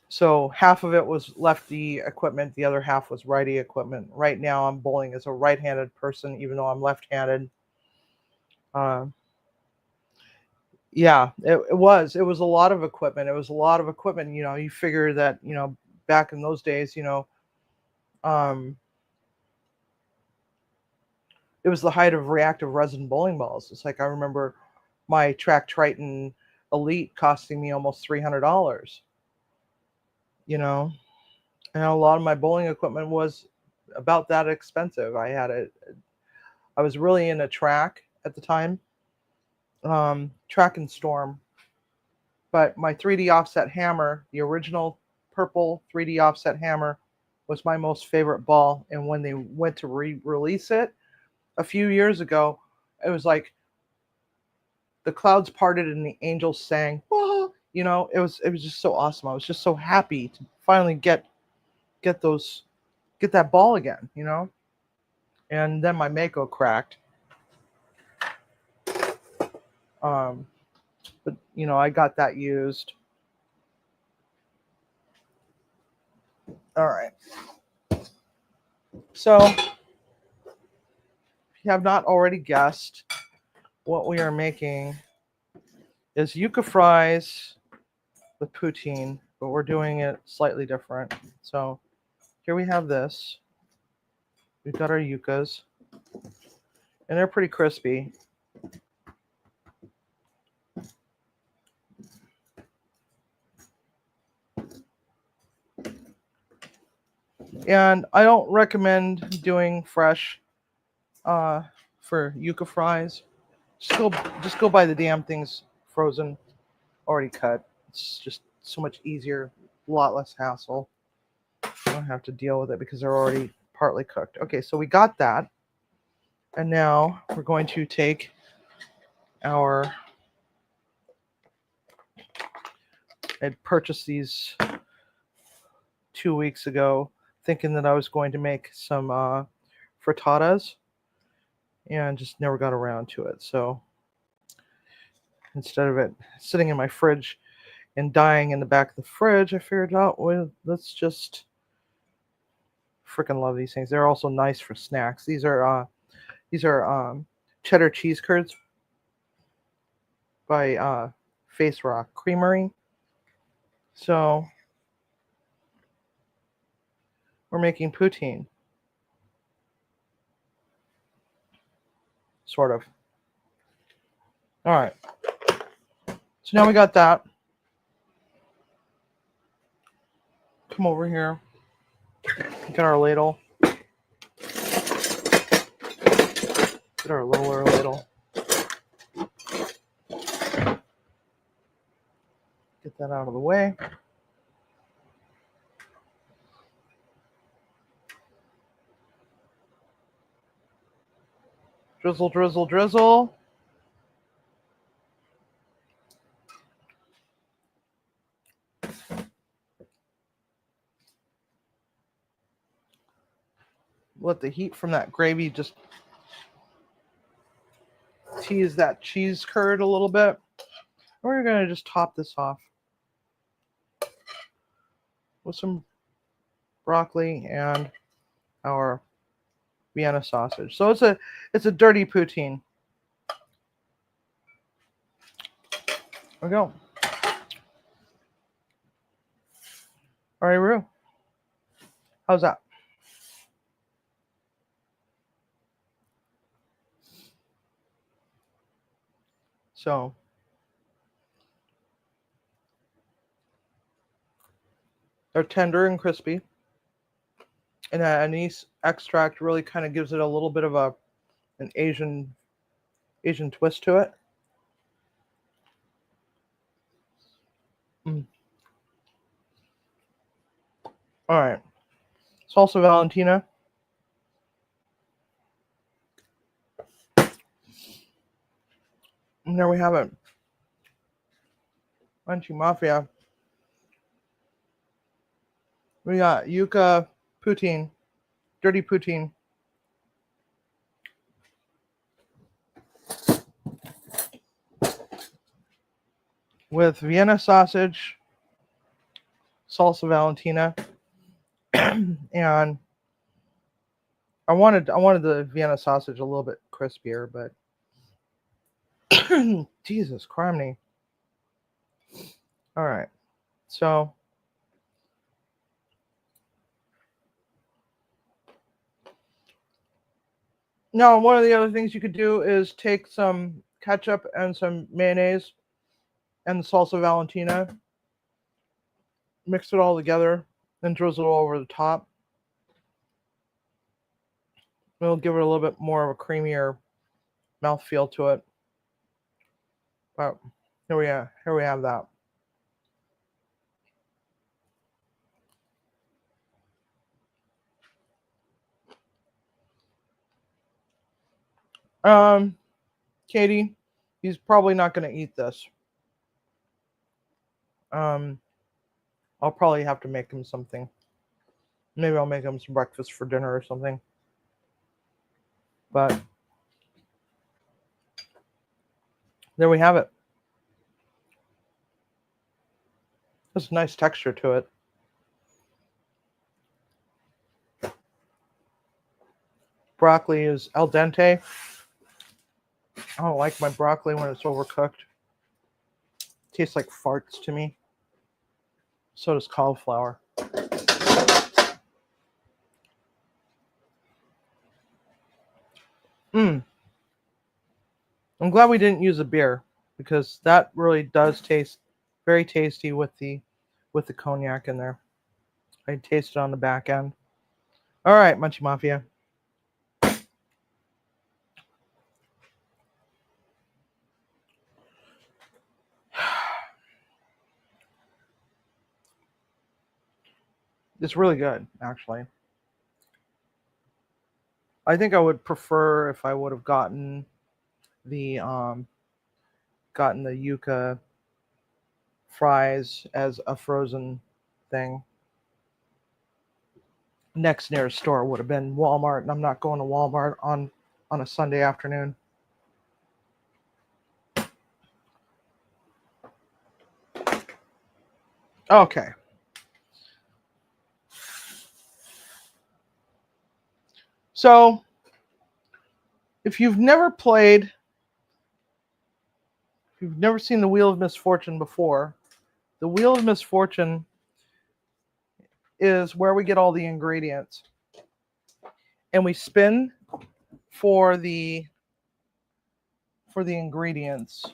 So half of it was lefty equipment, the other half was righty equipment. Right now I'm bowling as a right-handed person, even though I'm left-handed. Yeah, it was a lot of equipment. It was a lot of equipment. You figure that, back in those days, it was the height of reactive resin bowling balls. It's like, I remember my Track Triton Elite costing me almost $300. And a lot of my bowling equipment was about that expensive. I was really into track at the time. Track and Storm. But my 3D offset hammer, the original purple 3D offset hammer, was my most favorite ball. And when they went to re-release it a few years ago, it was like the clouds parted and the angels sang, "Oh, You know, it was just so awesome. I was just so happy to finally get those get that ball again, you know. And then my Mako cracked. Um, but you know, I got that used. All right. So, if you have not already guessed, what we are making is yuca fries with poutine, but we're doing it slightly different. So, here we have this. We've got our yuccas, and they're pretty crispy. And I don't recommend doing fresh for yuca fries. Just go buy the damn things frozen, already cut. It's just so much easier, a lot less hassle. I don't have to deal with it because they're already partly cooked. Okay, so we got that. And now we're going to take our, I'd purchased these 2 weeks ago, thinking that I was going to make some frittatas, and just never got around to it. So instead of it sitting in my fridge and dying in the back of the fridge, I figured out, well, let's just freaking love these things. They're also nice for snacks. These are cheddar cheese curds by Face Rock Creamery. So we're making poutine, sort of. All right. So now we got that. Come over here. Get our ladle. Get our littler ladle. Get that out of the way. Drizzle, drizzle, drizzle. Let the heat from that gravy just tease that cheese curd a little bit. We're going to just top this off with some broccoli and our Vienna sausage. So it's a dirty poutine. There we go. All right, Rue. How's that? So they're tender and crispy. And that anise extract really kind of gives it a little bit of an Asian twist to it. Mm. All right. Salsa Valentina. And there we have it. Crunchy Mafia. We got Yuca poutine. Dirty poutine. With Vienna sausage, salsa Valentina, and I wanted the Vienna sausage a little bit crispier, but Jesus criminy. All right, so now one of the other things you could do is take some ketchup and some mayonnaise and the salsa Valentina, mix it all together, and drizzle it over the top. It'll give it a little bit more of a creamier mouthfeel to it. But here we have that. Katie, he's probably not going to eat this. I'll probably have to make him something. Maybe I'll make him some breakfast for dinner or something. But there we have it. There's a nice texture to it. Broccoli is al dente. I don't like my broccoli when it's overcooked. It tastes like farts to me. So does cauliflower. I'm glad we didn't use a beer because that really does taste very tasty with the cognac in there. I taste it on the back end. All right, Munchie Mafia. It's really good, actually. I think I would prefer if I would have gotten the Yuca fries as a frozen thing. Next nearest store would have been Walmart, and I'm not going to Walmart on a Sunday afternoon. Okay. So, if you've never seen the Wheel of Misfortune before, the Wheel of Misfortune is where we get all the ingredients. And we spin for the ingredients.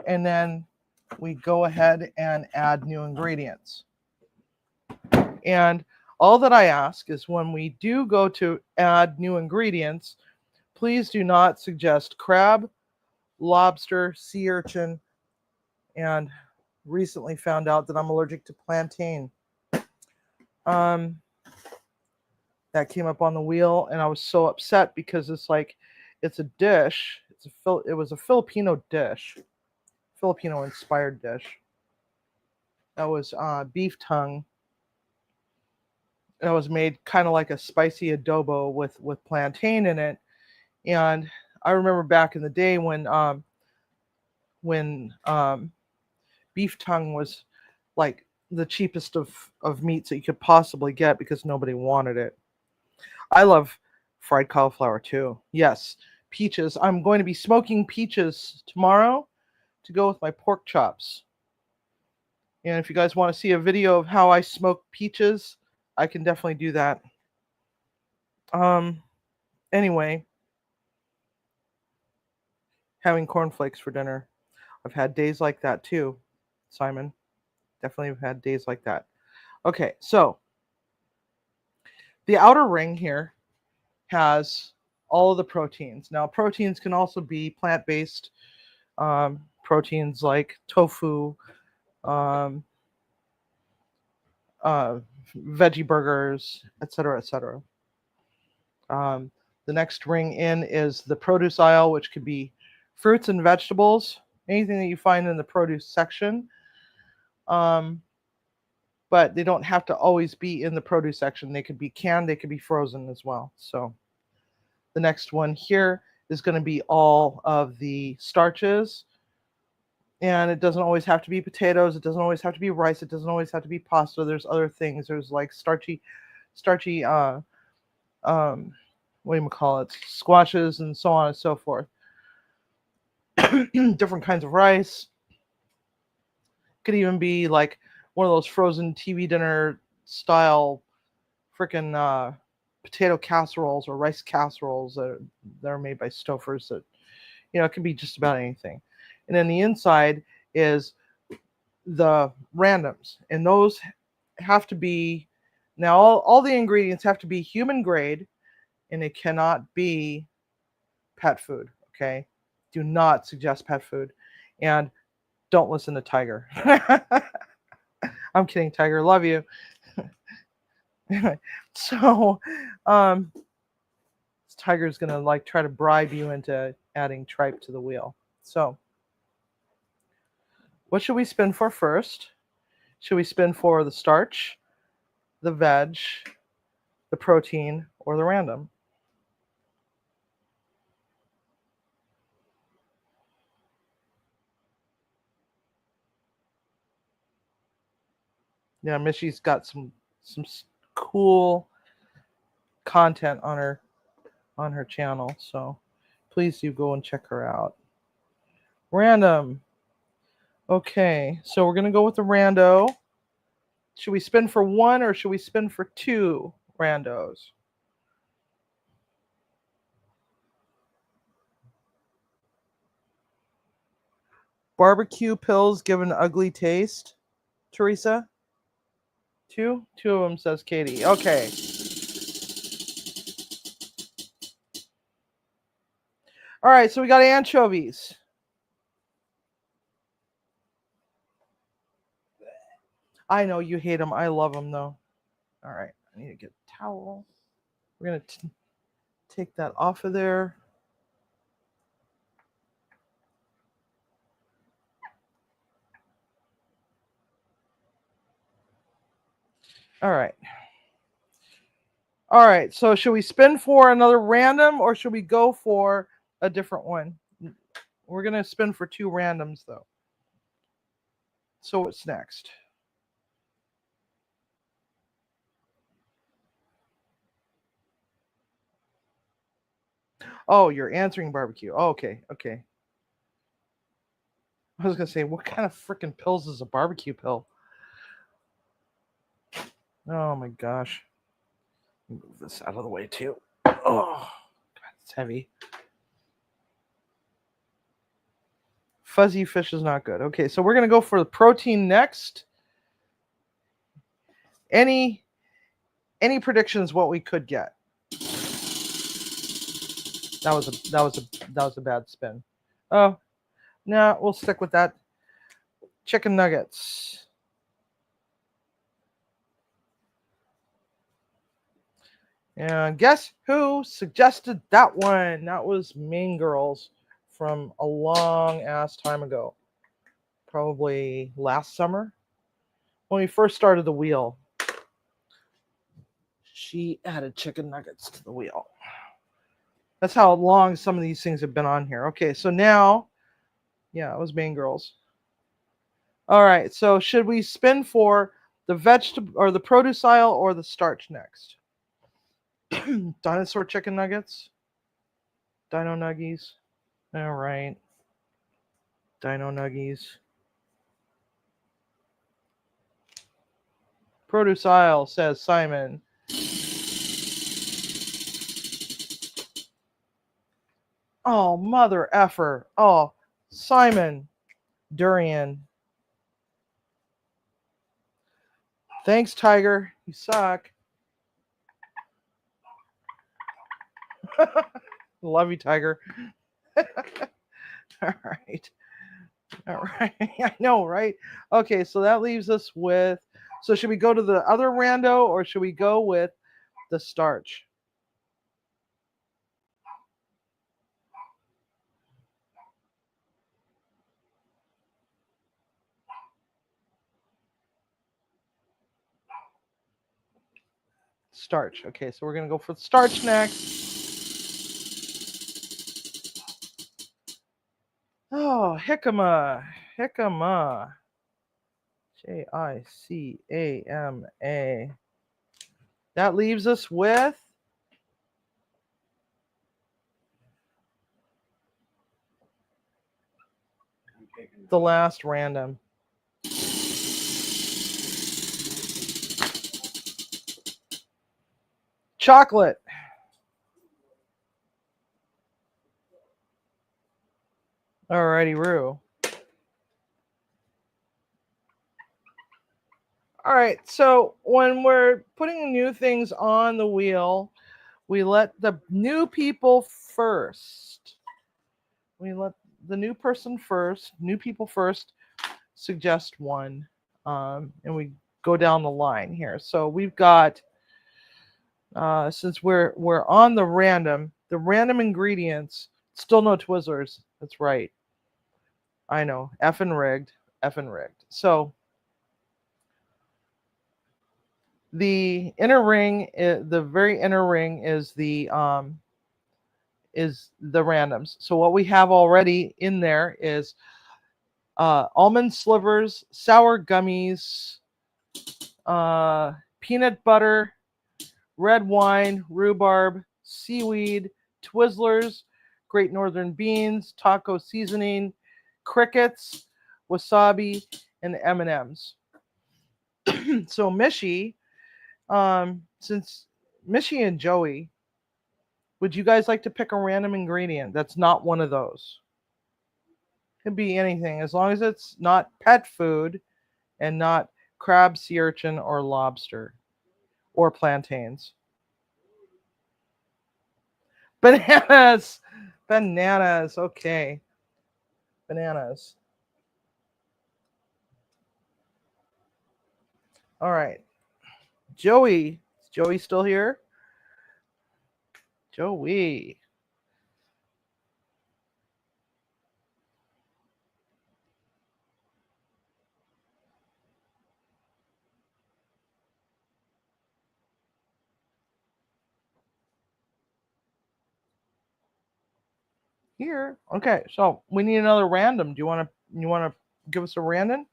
And then we go ahead and add new ingredients. And all that I ask is when we do go to add new ingredients, please do not suggest crab, lobster, sea urchin, and recently found out that I'm allergic to plantain. That came up on the wheel, and I was so upset because it's a dish. It was a Filipino dish, Filipino-inspired dish. That was beef tongue. That was made kind of like a spicy adobo with plantain in it. And I remember back in the day when beef tongue was like the cheapest of meats that you could possibly get because nobody wanted it. I love fried cauliflower too. Yes, peaches. I'm going to be smoking peaches tomorrow to go with my pork chops. And if you guys want to see a video of how I smoke peaches, I can definitely do that. Anyway, having cornflakes for dinner. I've had days like that too, Simon. Definitely have had days like that. Okay, so the outer ring here has all of the proteins. Now, proteins can also be plant-based proteins like tofu, veggie burgers, etc., etc. The next ring in is the produce aisle, which could be fruits and vegetables, anything that you find in the produce section. But they don't have to always be in the produce section. They could be canned, they could be frozen as well. So the next one here is going to be all of the starches. And it doesn't always have to be potatoes. It doesn't always have to be rice. It doesn't always have to be pasta. There's other things. There's like starchy, squashes and so on and so forth. Different kinds of rice. Could even be like one of those frozen TV dinner style freaking potato casseroles or rice casseroles that are made by Stouffer's. That, it can be just about anything. And then the inside is the randoms, and those have to be, now all the ingredients have to be human grade, and it cannot be pet food. Okay, do not suggest pet food, and don't listen to Tiger. I'm kidding, Tiger, love you. So Tiger's gonna try to bribe you into adding tripe to the wheel. So what should we spin for first? Should we spin for the starch, the veg, the protein, or the random? Yeah, Missy's got some cool content on her channel, so please do go and check her out. Random. Okay, so we're gonna go with the rando. Should we spin for one or should we spin for two randos? Barbecue pills give an ugly taste, Teresa? Two? Two of them, says Katie. Okay. All right, so we got anchovies. I know you hate them. I love them, though. All right, I need to get a towel. We're going to take that off of there. All right. All right, so should we spin for another random or should we go for a different one? We're going to spin for two randoms, though. So what's next? Oh, you're answering barbecue. Oh, okay, okay. I was going to say, what kind of freaking pills is a barbecue pill? Oh, my gosh. Move this out of the way, too. Oh, God, it's heavy. Fuzzy fish is not good. Okay, so we're going to go for the protein next. Any predictions what we could get? That was a bad spin. Oh, no, we'll stick with that. Chicken nuggets. And guess who suggested that one? That was Mean Girls from a long ass time ago. Probably last summer when we first started the wheel. She added chicken nuggets to the wheel. That's how long some of these things have been on here. Okay, so now, yeah, it was Mean Girls. All right, so should we spin for the vegetable or the produce aisle or the starch next? Dinosaur chicken nuggets? Dino nuggies? All right. Dino nuggies. Produce aisle, says Simon. Oh, mother effer. Oh, Simon. Durian. Thanks, Tiger. You suck. Love you, Tiger. All right. All right. I know, right? Okay, so that leaves us with. So should we go to the other rando or should we go with the starch? Starch. Okay, so we're going to go for the starch next. Oh, jicama. Jicama. Jicama. That leaves us with the last random. Chocolate. Alrighty, Roo. All right, so when we're putting new things on the wheel, we let the new people first. We let the new people first suggest one, and we go down the line here. So we've got, since we're on the random ingredients, still no Twizzlers. That's right. I know, effing rigged. So The inner ring, the very inner ring is the randoms. So what we have already in there is almond slivers, sour gummies, peanut butter, red wine, rhubarb, seaweed, Twizzlers, Great Northern beans, taco seasoning, crickets, wasabi, and M&Ms. So Mishi, since Mishi and Joey, would you guys like to pick a random ingredient that's not one of those? Could be anything, as long as it's not pet food and not crab, sea urchin, or lobster, or plantains. Bananas! Bananas, okay. Bananas. All right. Joey. Is Joey still here? Joey. Here. Okay, so we need another random. Do you want to give us a random?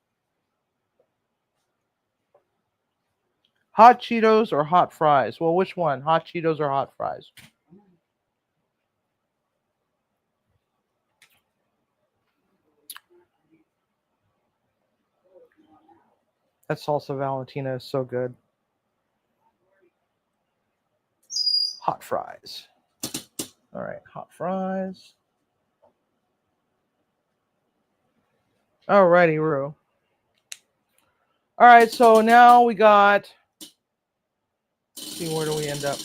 Hot Cheetos or hot fries? Well, which one? Hot Cheetos or hot fries? That salsa Valentina is so good. Hot fries. All right, hot fries. All righty, Roo. All right, so now we got. Let's see, where do we end up?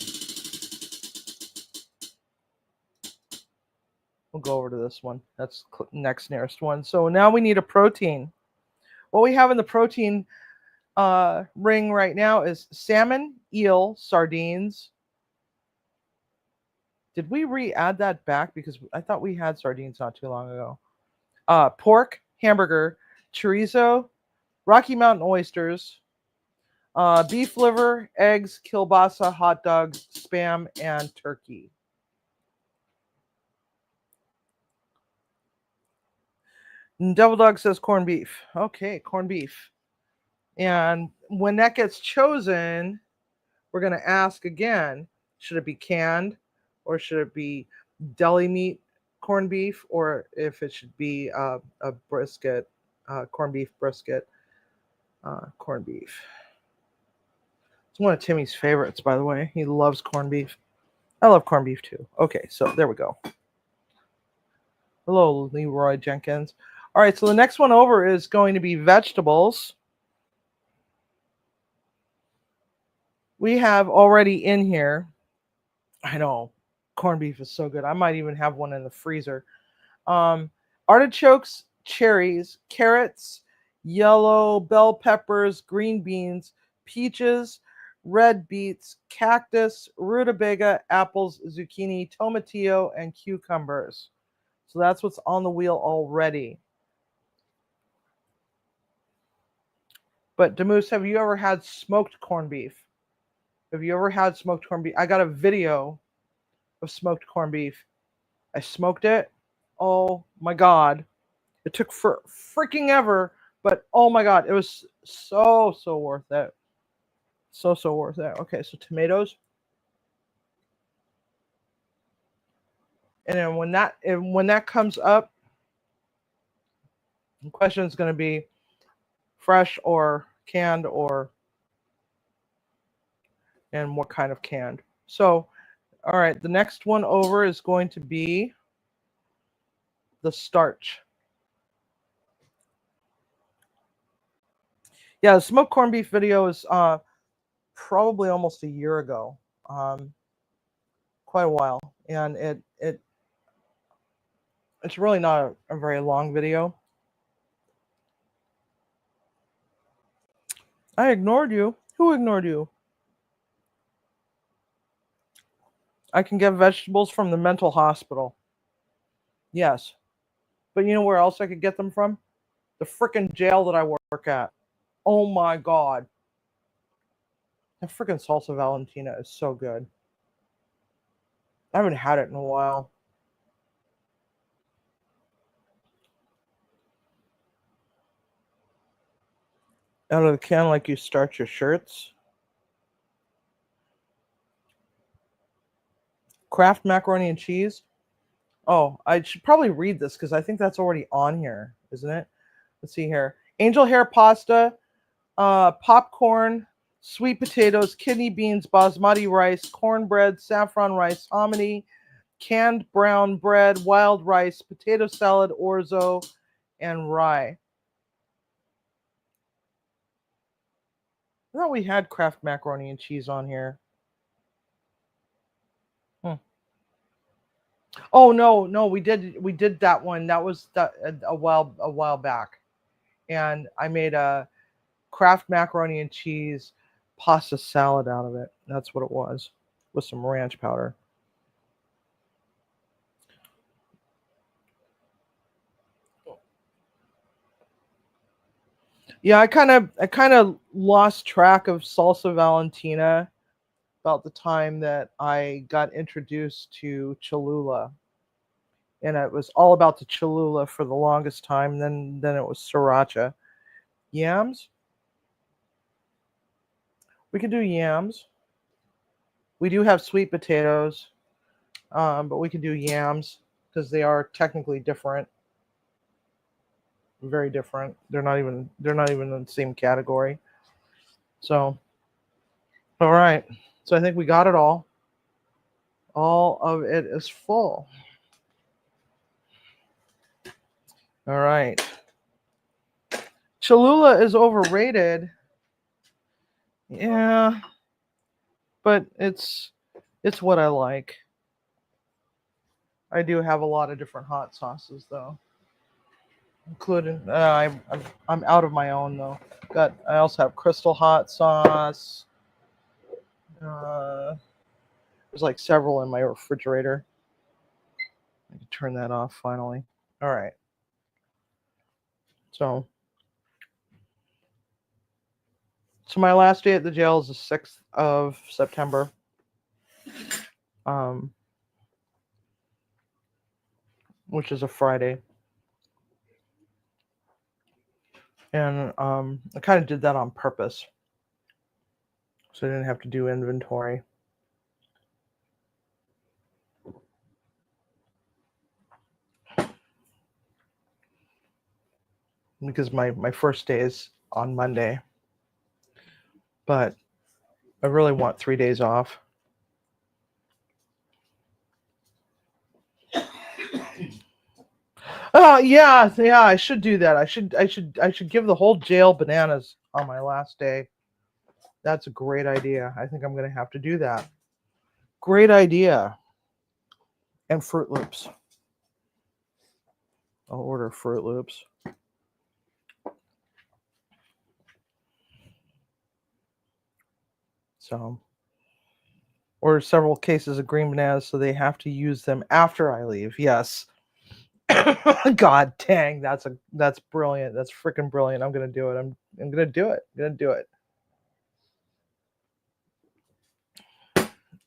We'll go over to this one. That's next nearest one. So now we need a protein. What we have in the protein ring right now is salmon, eel, sardines. Did we re-add that back? Because I thought we had sardines not too long ago. Pork, hamburger, chorizo, Rocky Mountain oysters, beef liver, eggs, kielbasa, hot dogs, spam, and turkey. And Devil Dog says corned beef. Okay, corned beef. And when that gets chosen, we're going to ask again, should it be canned or should it be deli meat corned beef, or if it should be a brisket, corned beef brisket, corned beef. It's one of Timmy's favorites, by the way. He loves corned beef. I love corned beef too. Okay, so there we go. Hello, Leroy Jenkins. All right, so the next one over is going to be vegetables. We have already in here, I know, corned beef is so good. I might even have one in the freezer. Artichokes, cherries, carrots, yellow bell peppers, green beans, peaches, red beets, cactus, rutabaga, apples, zucchini, tomatillo, and cucumbers. So that's what's on the wheel already. But Demoose, have you ever had smoked corned beef? Have you ever had smoked corned beef? I got a video of smoked corned beef. I smoked it. Oh my God. It took for freaking ever, but oh my God, it was so worth it. So worth it. Okay, so tomatoes. And then when that comes up, the question is going to be fresh or canned, and what kind of canned. So, all right, the next one over is going to be the starch. Yeah, the smoked corned beef video is probably almost a year ago, quite a while, and it's really not a very long video. I ignored you. Who ignored you? I can get vegetables from the mental hospital. Yes. But you know where else I could get them from? The frickin' jail that I work at. Oh my God. The freaking salsa Valentina is so good. I haven't had it in a while. Out of the can like you start your shirts. Kraft macaroni and cheese. Oh, I should probably read this because I think that's already on here, isn't it? Let's see here. Angel hair pasta, popcorn, sweet potatoes, kidney beans, basmati rice, cornbread, saffron rice, hominy, canned brown bread, wild rice, potato salad, orzo, and rye. I thought we had Kraft macaroni and cheese on here. Oh no, we did that one. That was a while back, and I made a Kraft macaroni and cheese pasta salad out of it. That's what it was, with some ranch powder. Yeah, I kind of lost track of salsa Valentina about the time that I got introduced to Cholula, and it was all about the Cholula for the longest time. Then it was sriracha, yams. We can do yams. We do have sweet potatoes, but we can do yams because they are technically different, very different. They're not even in the same category. So, all right. So I think we got it all. All of it is full. All right. Cholula is overrated. Yeah, but it's what I like. I do have a lot of different hot sauces though, including I'm out of my own though. I also have Crystal hot sauce. There's like several in my refrigerator. I can turn that off finally. All right. So my last day at the jail is the 6th of September. Which is a Friday. And I kind of did that on purpose. So I didn't have to do inventory. Because my first day is on Monday. But I really want 3 days off. Oh yeah, I should do that. I should give the whole jail bananas on my last day. That's a great idea. I think I'm gonna have to do that. Great idea. And Fruit Loops. I'll order Fruit Loops. So, order several cases of green bananas so they have to use them after I leave. Yes. God dang, that's brilliant. That's freaking brilliant. I'm gonna do it. I'm gonna do it. I'm gonna do it.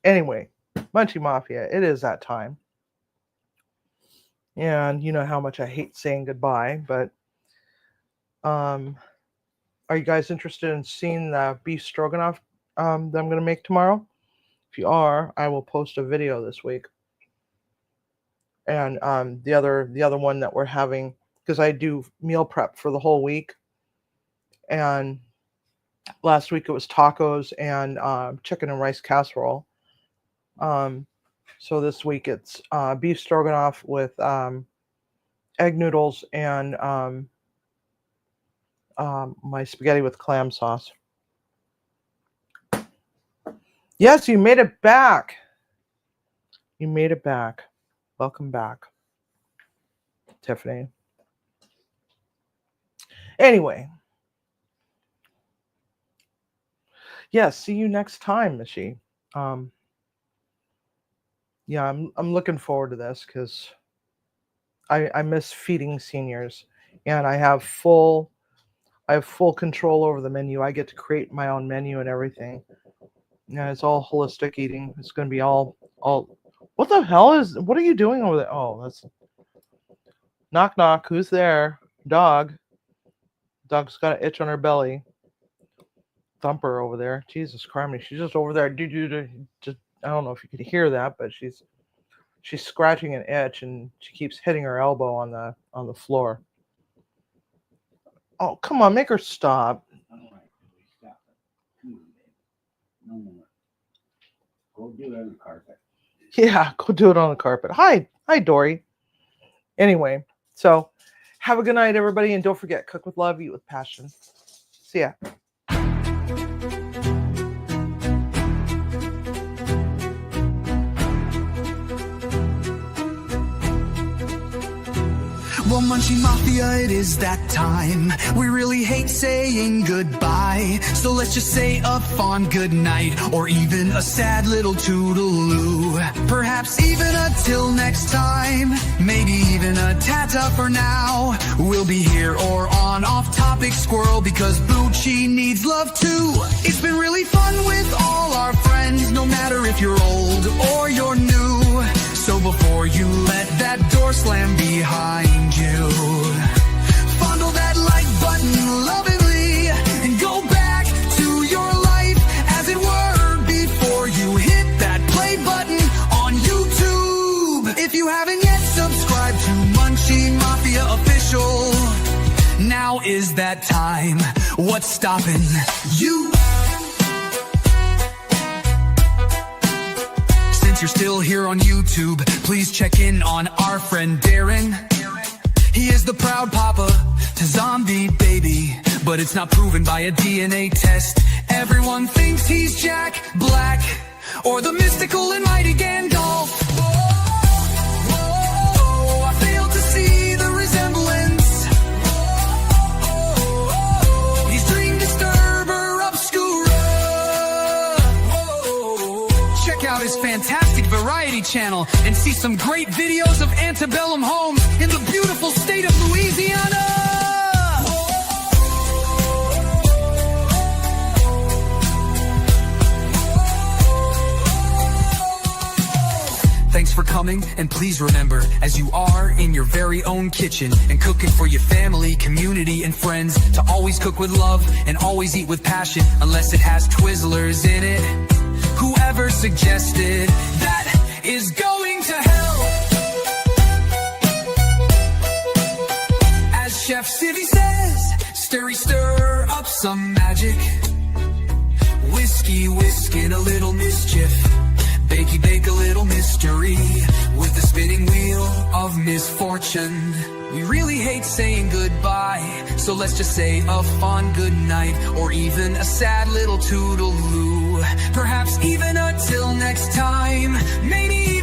Anyway, Munchie Mafia, it is that time. And you know how much I hate saying goodbye, but are you guys interested in seeing the beef stroganoff that I'm gonna make tomorrow? If you are, I will post a video this week. And the other one that we're having, because I do meal prep for the whole week, and last week it was tacos and chicken and rice casserole. So this week it's beef stroganoff with egg noodles and my spaghetti with clam sauce. Yes, you made it back. You made it back. Welcome back, Tiffany. Anyway. Yeah, see you next time, Mishi. Yeah, I'm looking forward to this because I miss feeding seniors, and I have full control over the menu. I get to create my own menu and everything. Yeah, it's all holistic eating. It's gonna be all. What the hell what are you doing over there? Oh, that's knock knock. Who's there? Dog. Dog's got an itch on her belly. Thumper over there. Jesus Christ, she's just over there. Just I don't know if you could hear that, but she's scratching an itch and she keeps hitting her elbow on the floor. Oh, come on, make her stop. All right, we stop it. Come on, babe. No more. Go do it on the carpet. Yeah, go do it on the carpet. Hi, Dory. Anyway, so have a good night, everybody, and don't forget, cook with love, eat with passion. See ya. Well, Munchie Mafia, it is that time. We really hate saying goodbye, so let's just say a fond good night, or even a sad little toodaloo. Perhaps even a till next time, maybe even a tata for now. We'll be here or on off-topic squirrel, because Bucci needs love too. It's been really fun with all our friends, no matter if you're old or you're new. So before you let that door slam behind you, fondle that like button lovingly and go back to your life as it were before you hit that play button on YouTube. If you haven't yet subscribed to Munchie Mafia Official, now is that time. What's stopping you? You're still here on YouTube, please check in on our friend Darren. He is the proud papa to Zombie Baby, but it's not proven by a DNA test. Everyone thinks he's Jack Black or the mystical and mighty Gandalf. Whoa, I fail to see the resemblance. He's Dream Disturber Obscura. Check out his fantastic variety channel and see some great videos of antebellum homes in the beautiful state of Louisiana. Thanks for coming, and please remember, as you are in your very own kitchen and cooking for your family, community, and friends, to always cook with love and always eat with passion, unless it has Twizzlers in it. Whoever suggested that is going to hell. As Chef Civvy says, stir up some magic. Whisking a little mischief. Bake a little mystery with the spinning wheel of misfortune. We really hate saying goodbye, so let's just say a fond good night, or even a sad little toodaloo. Perhaps even until next time, maybe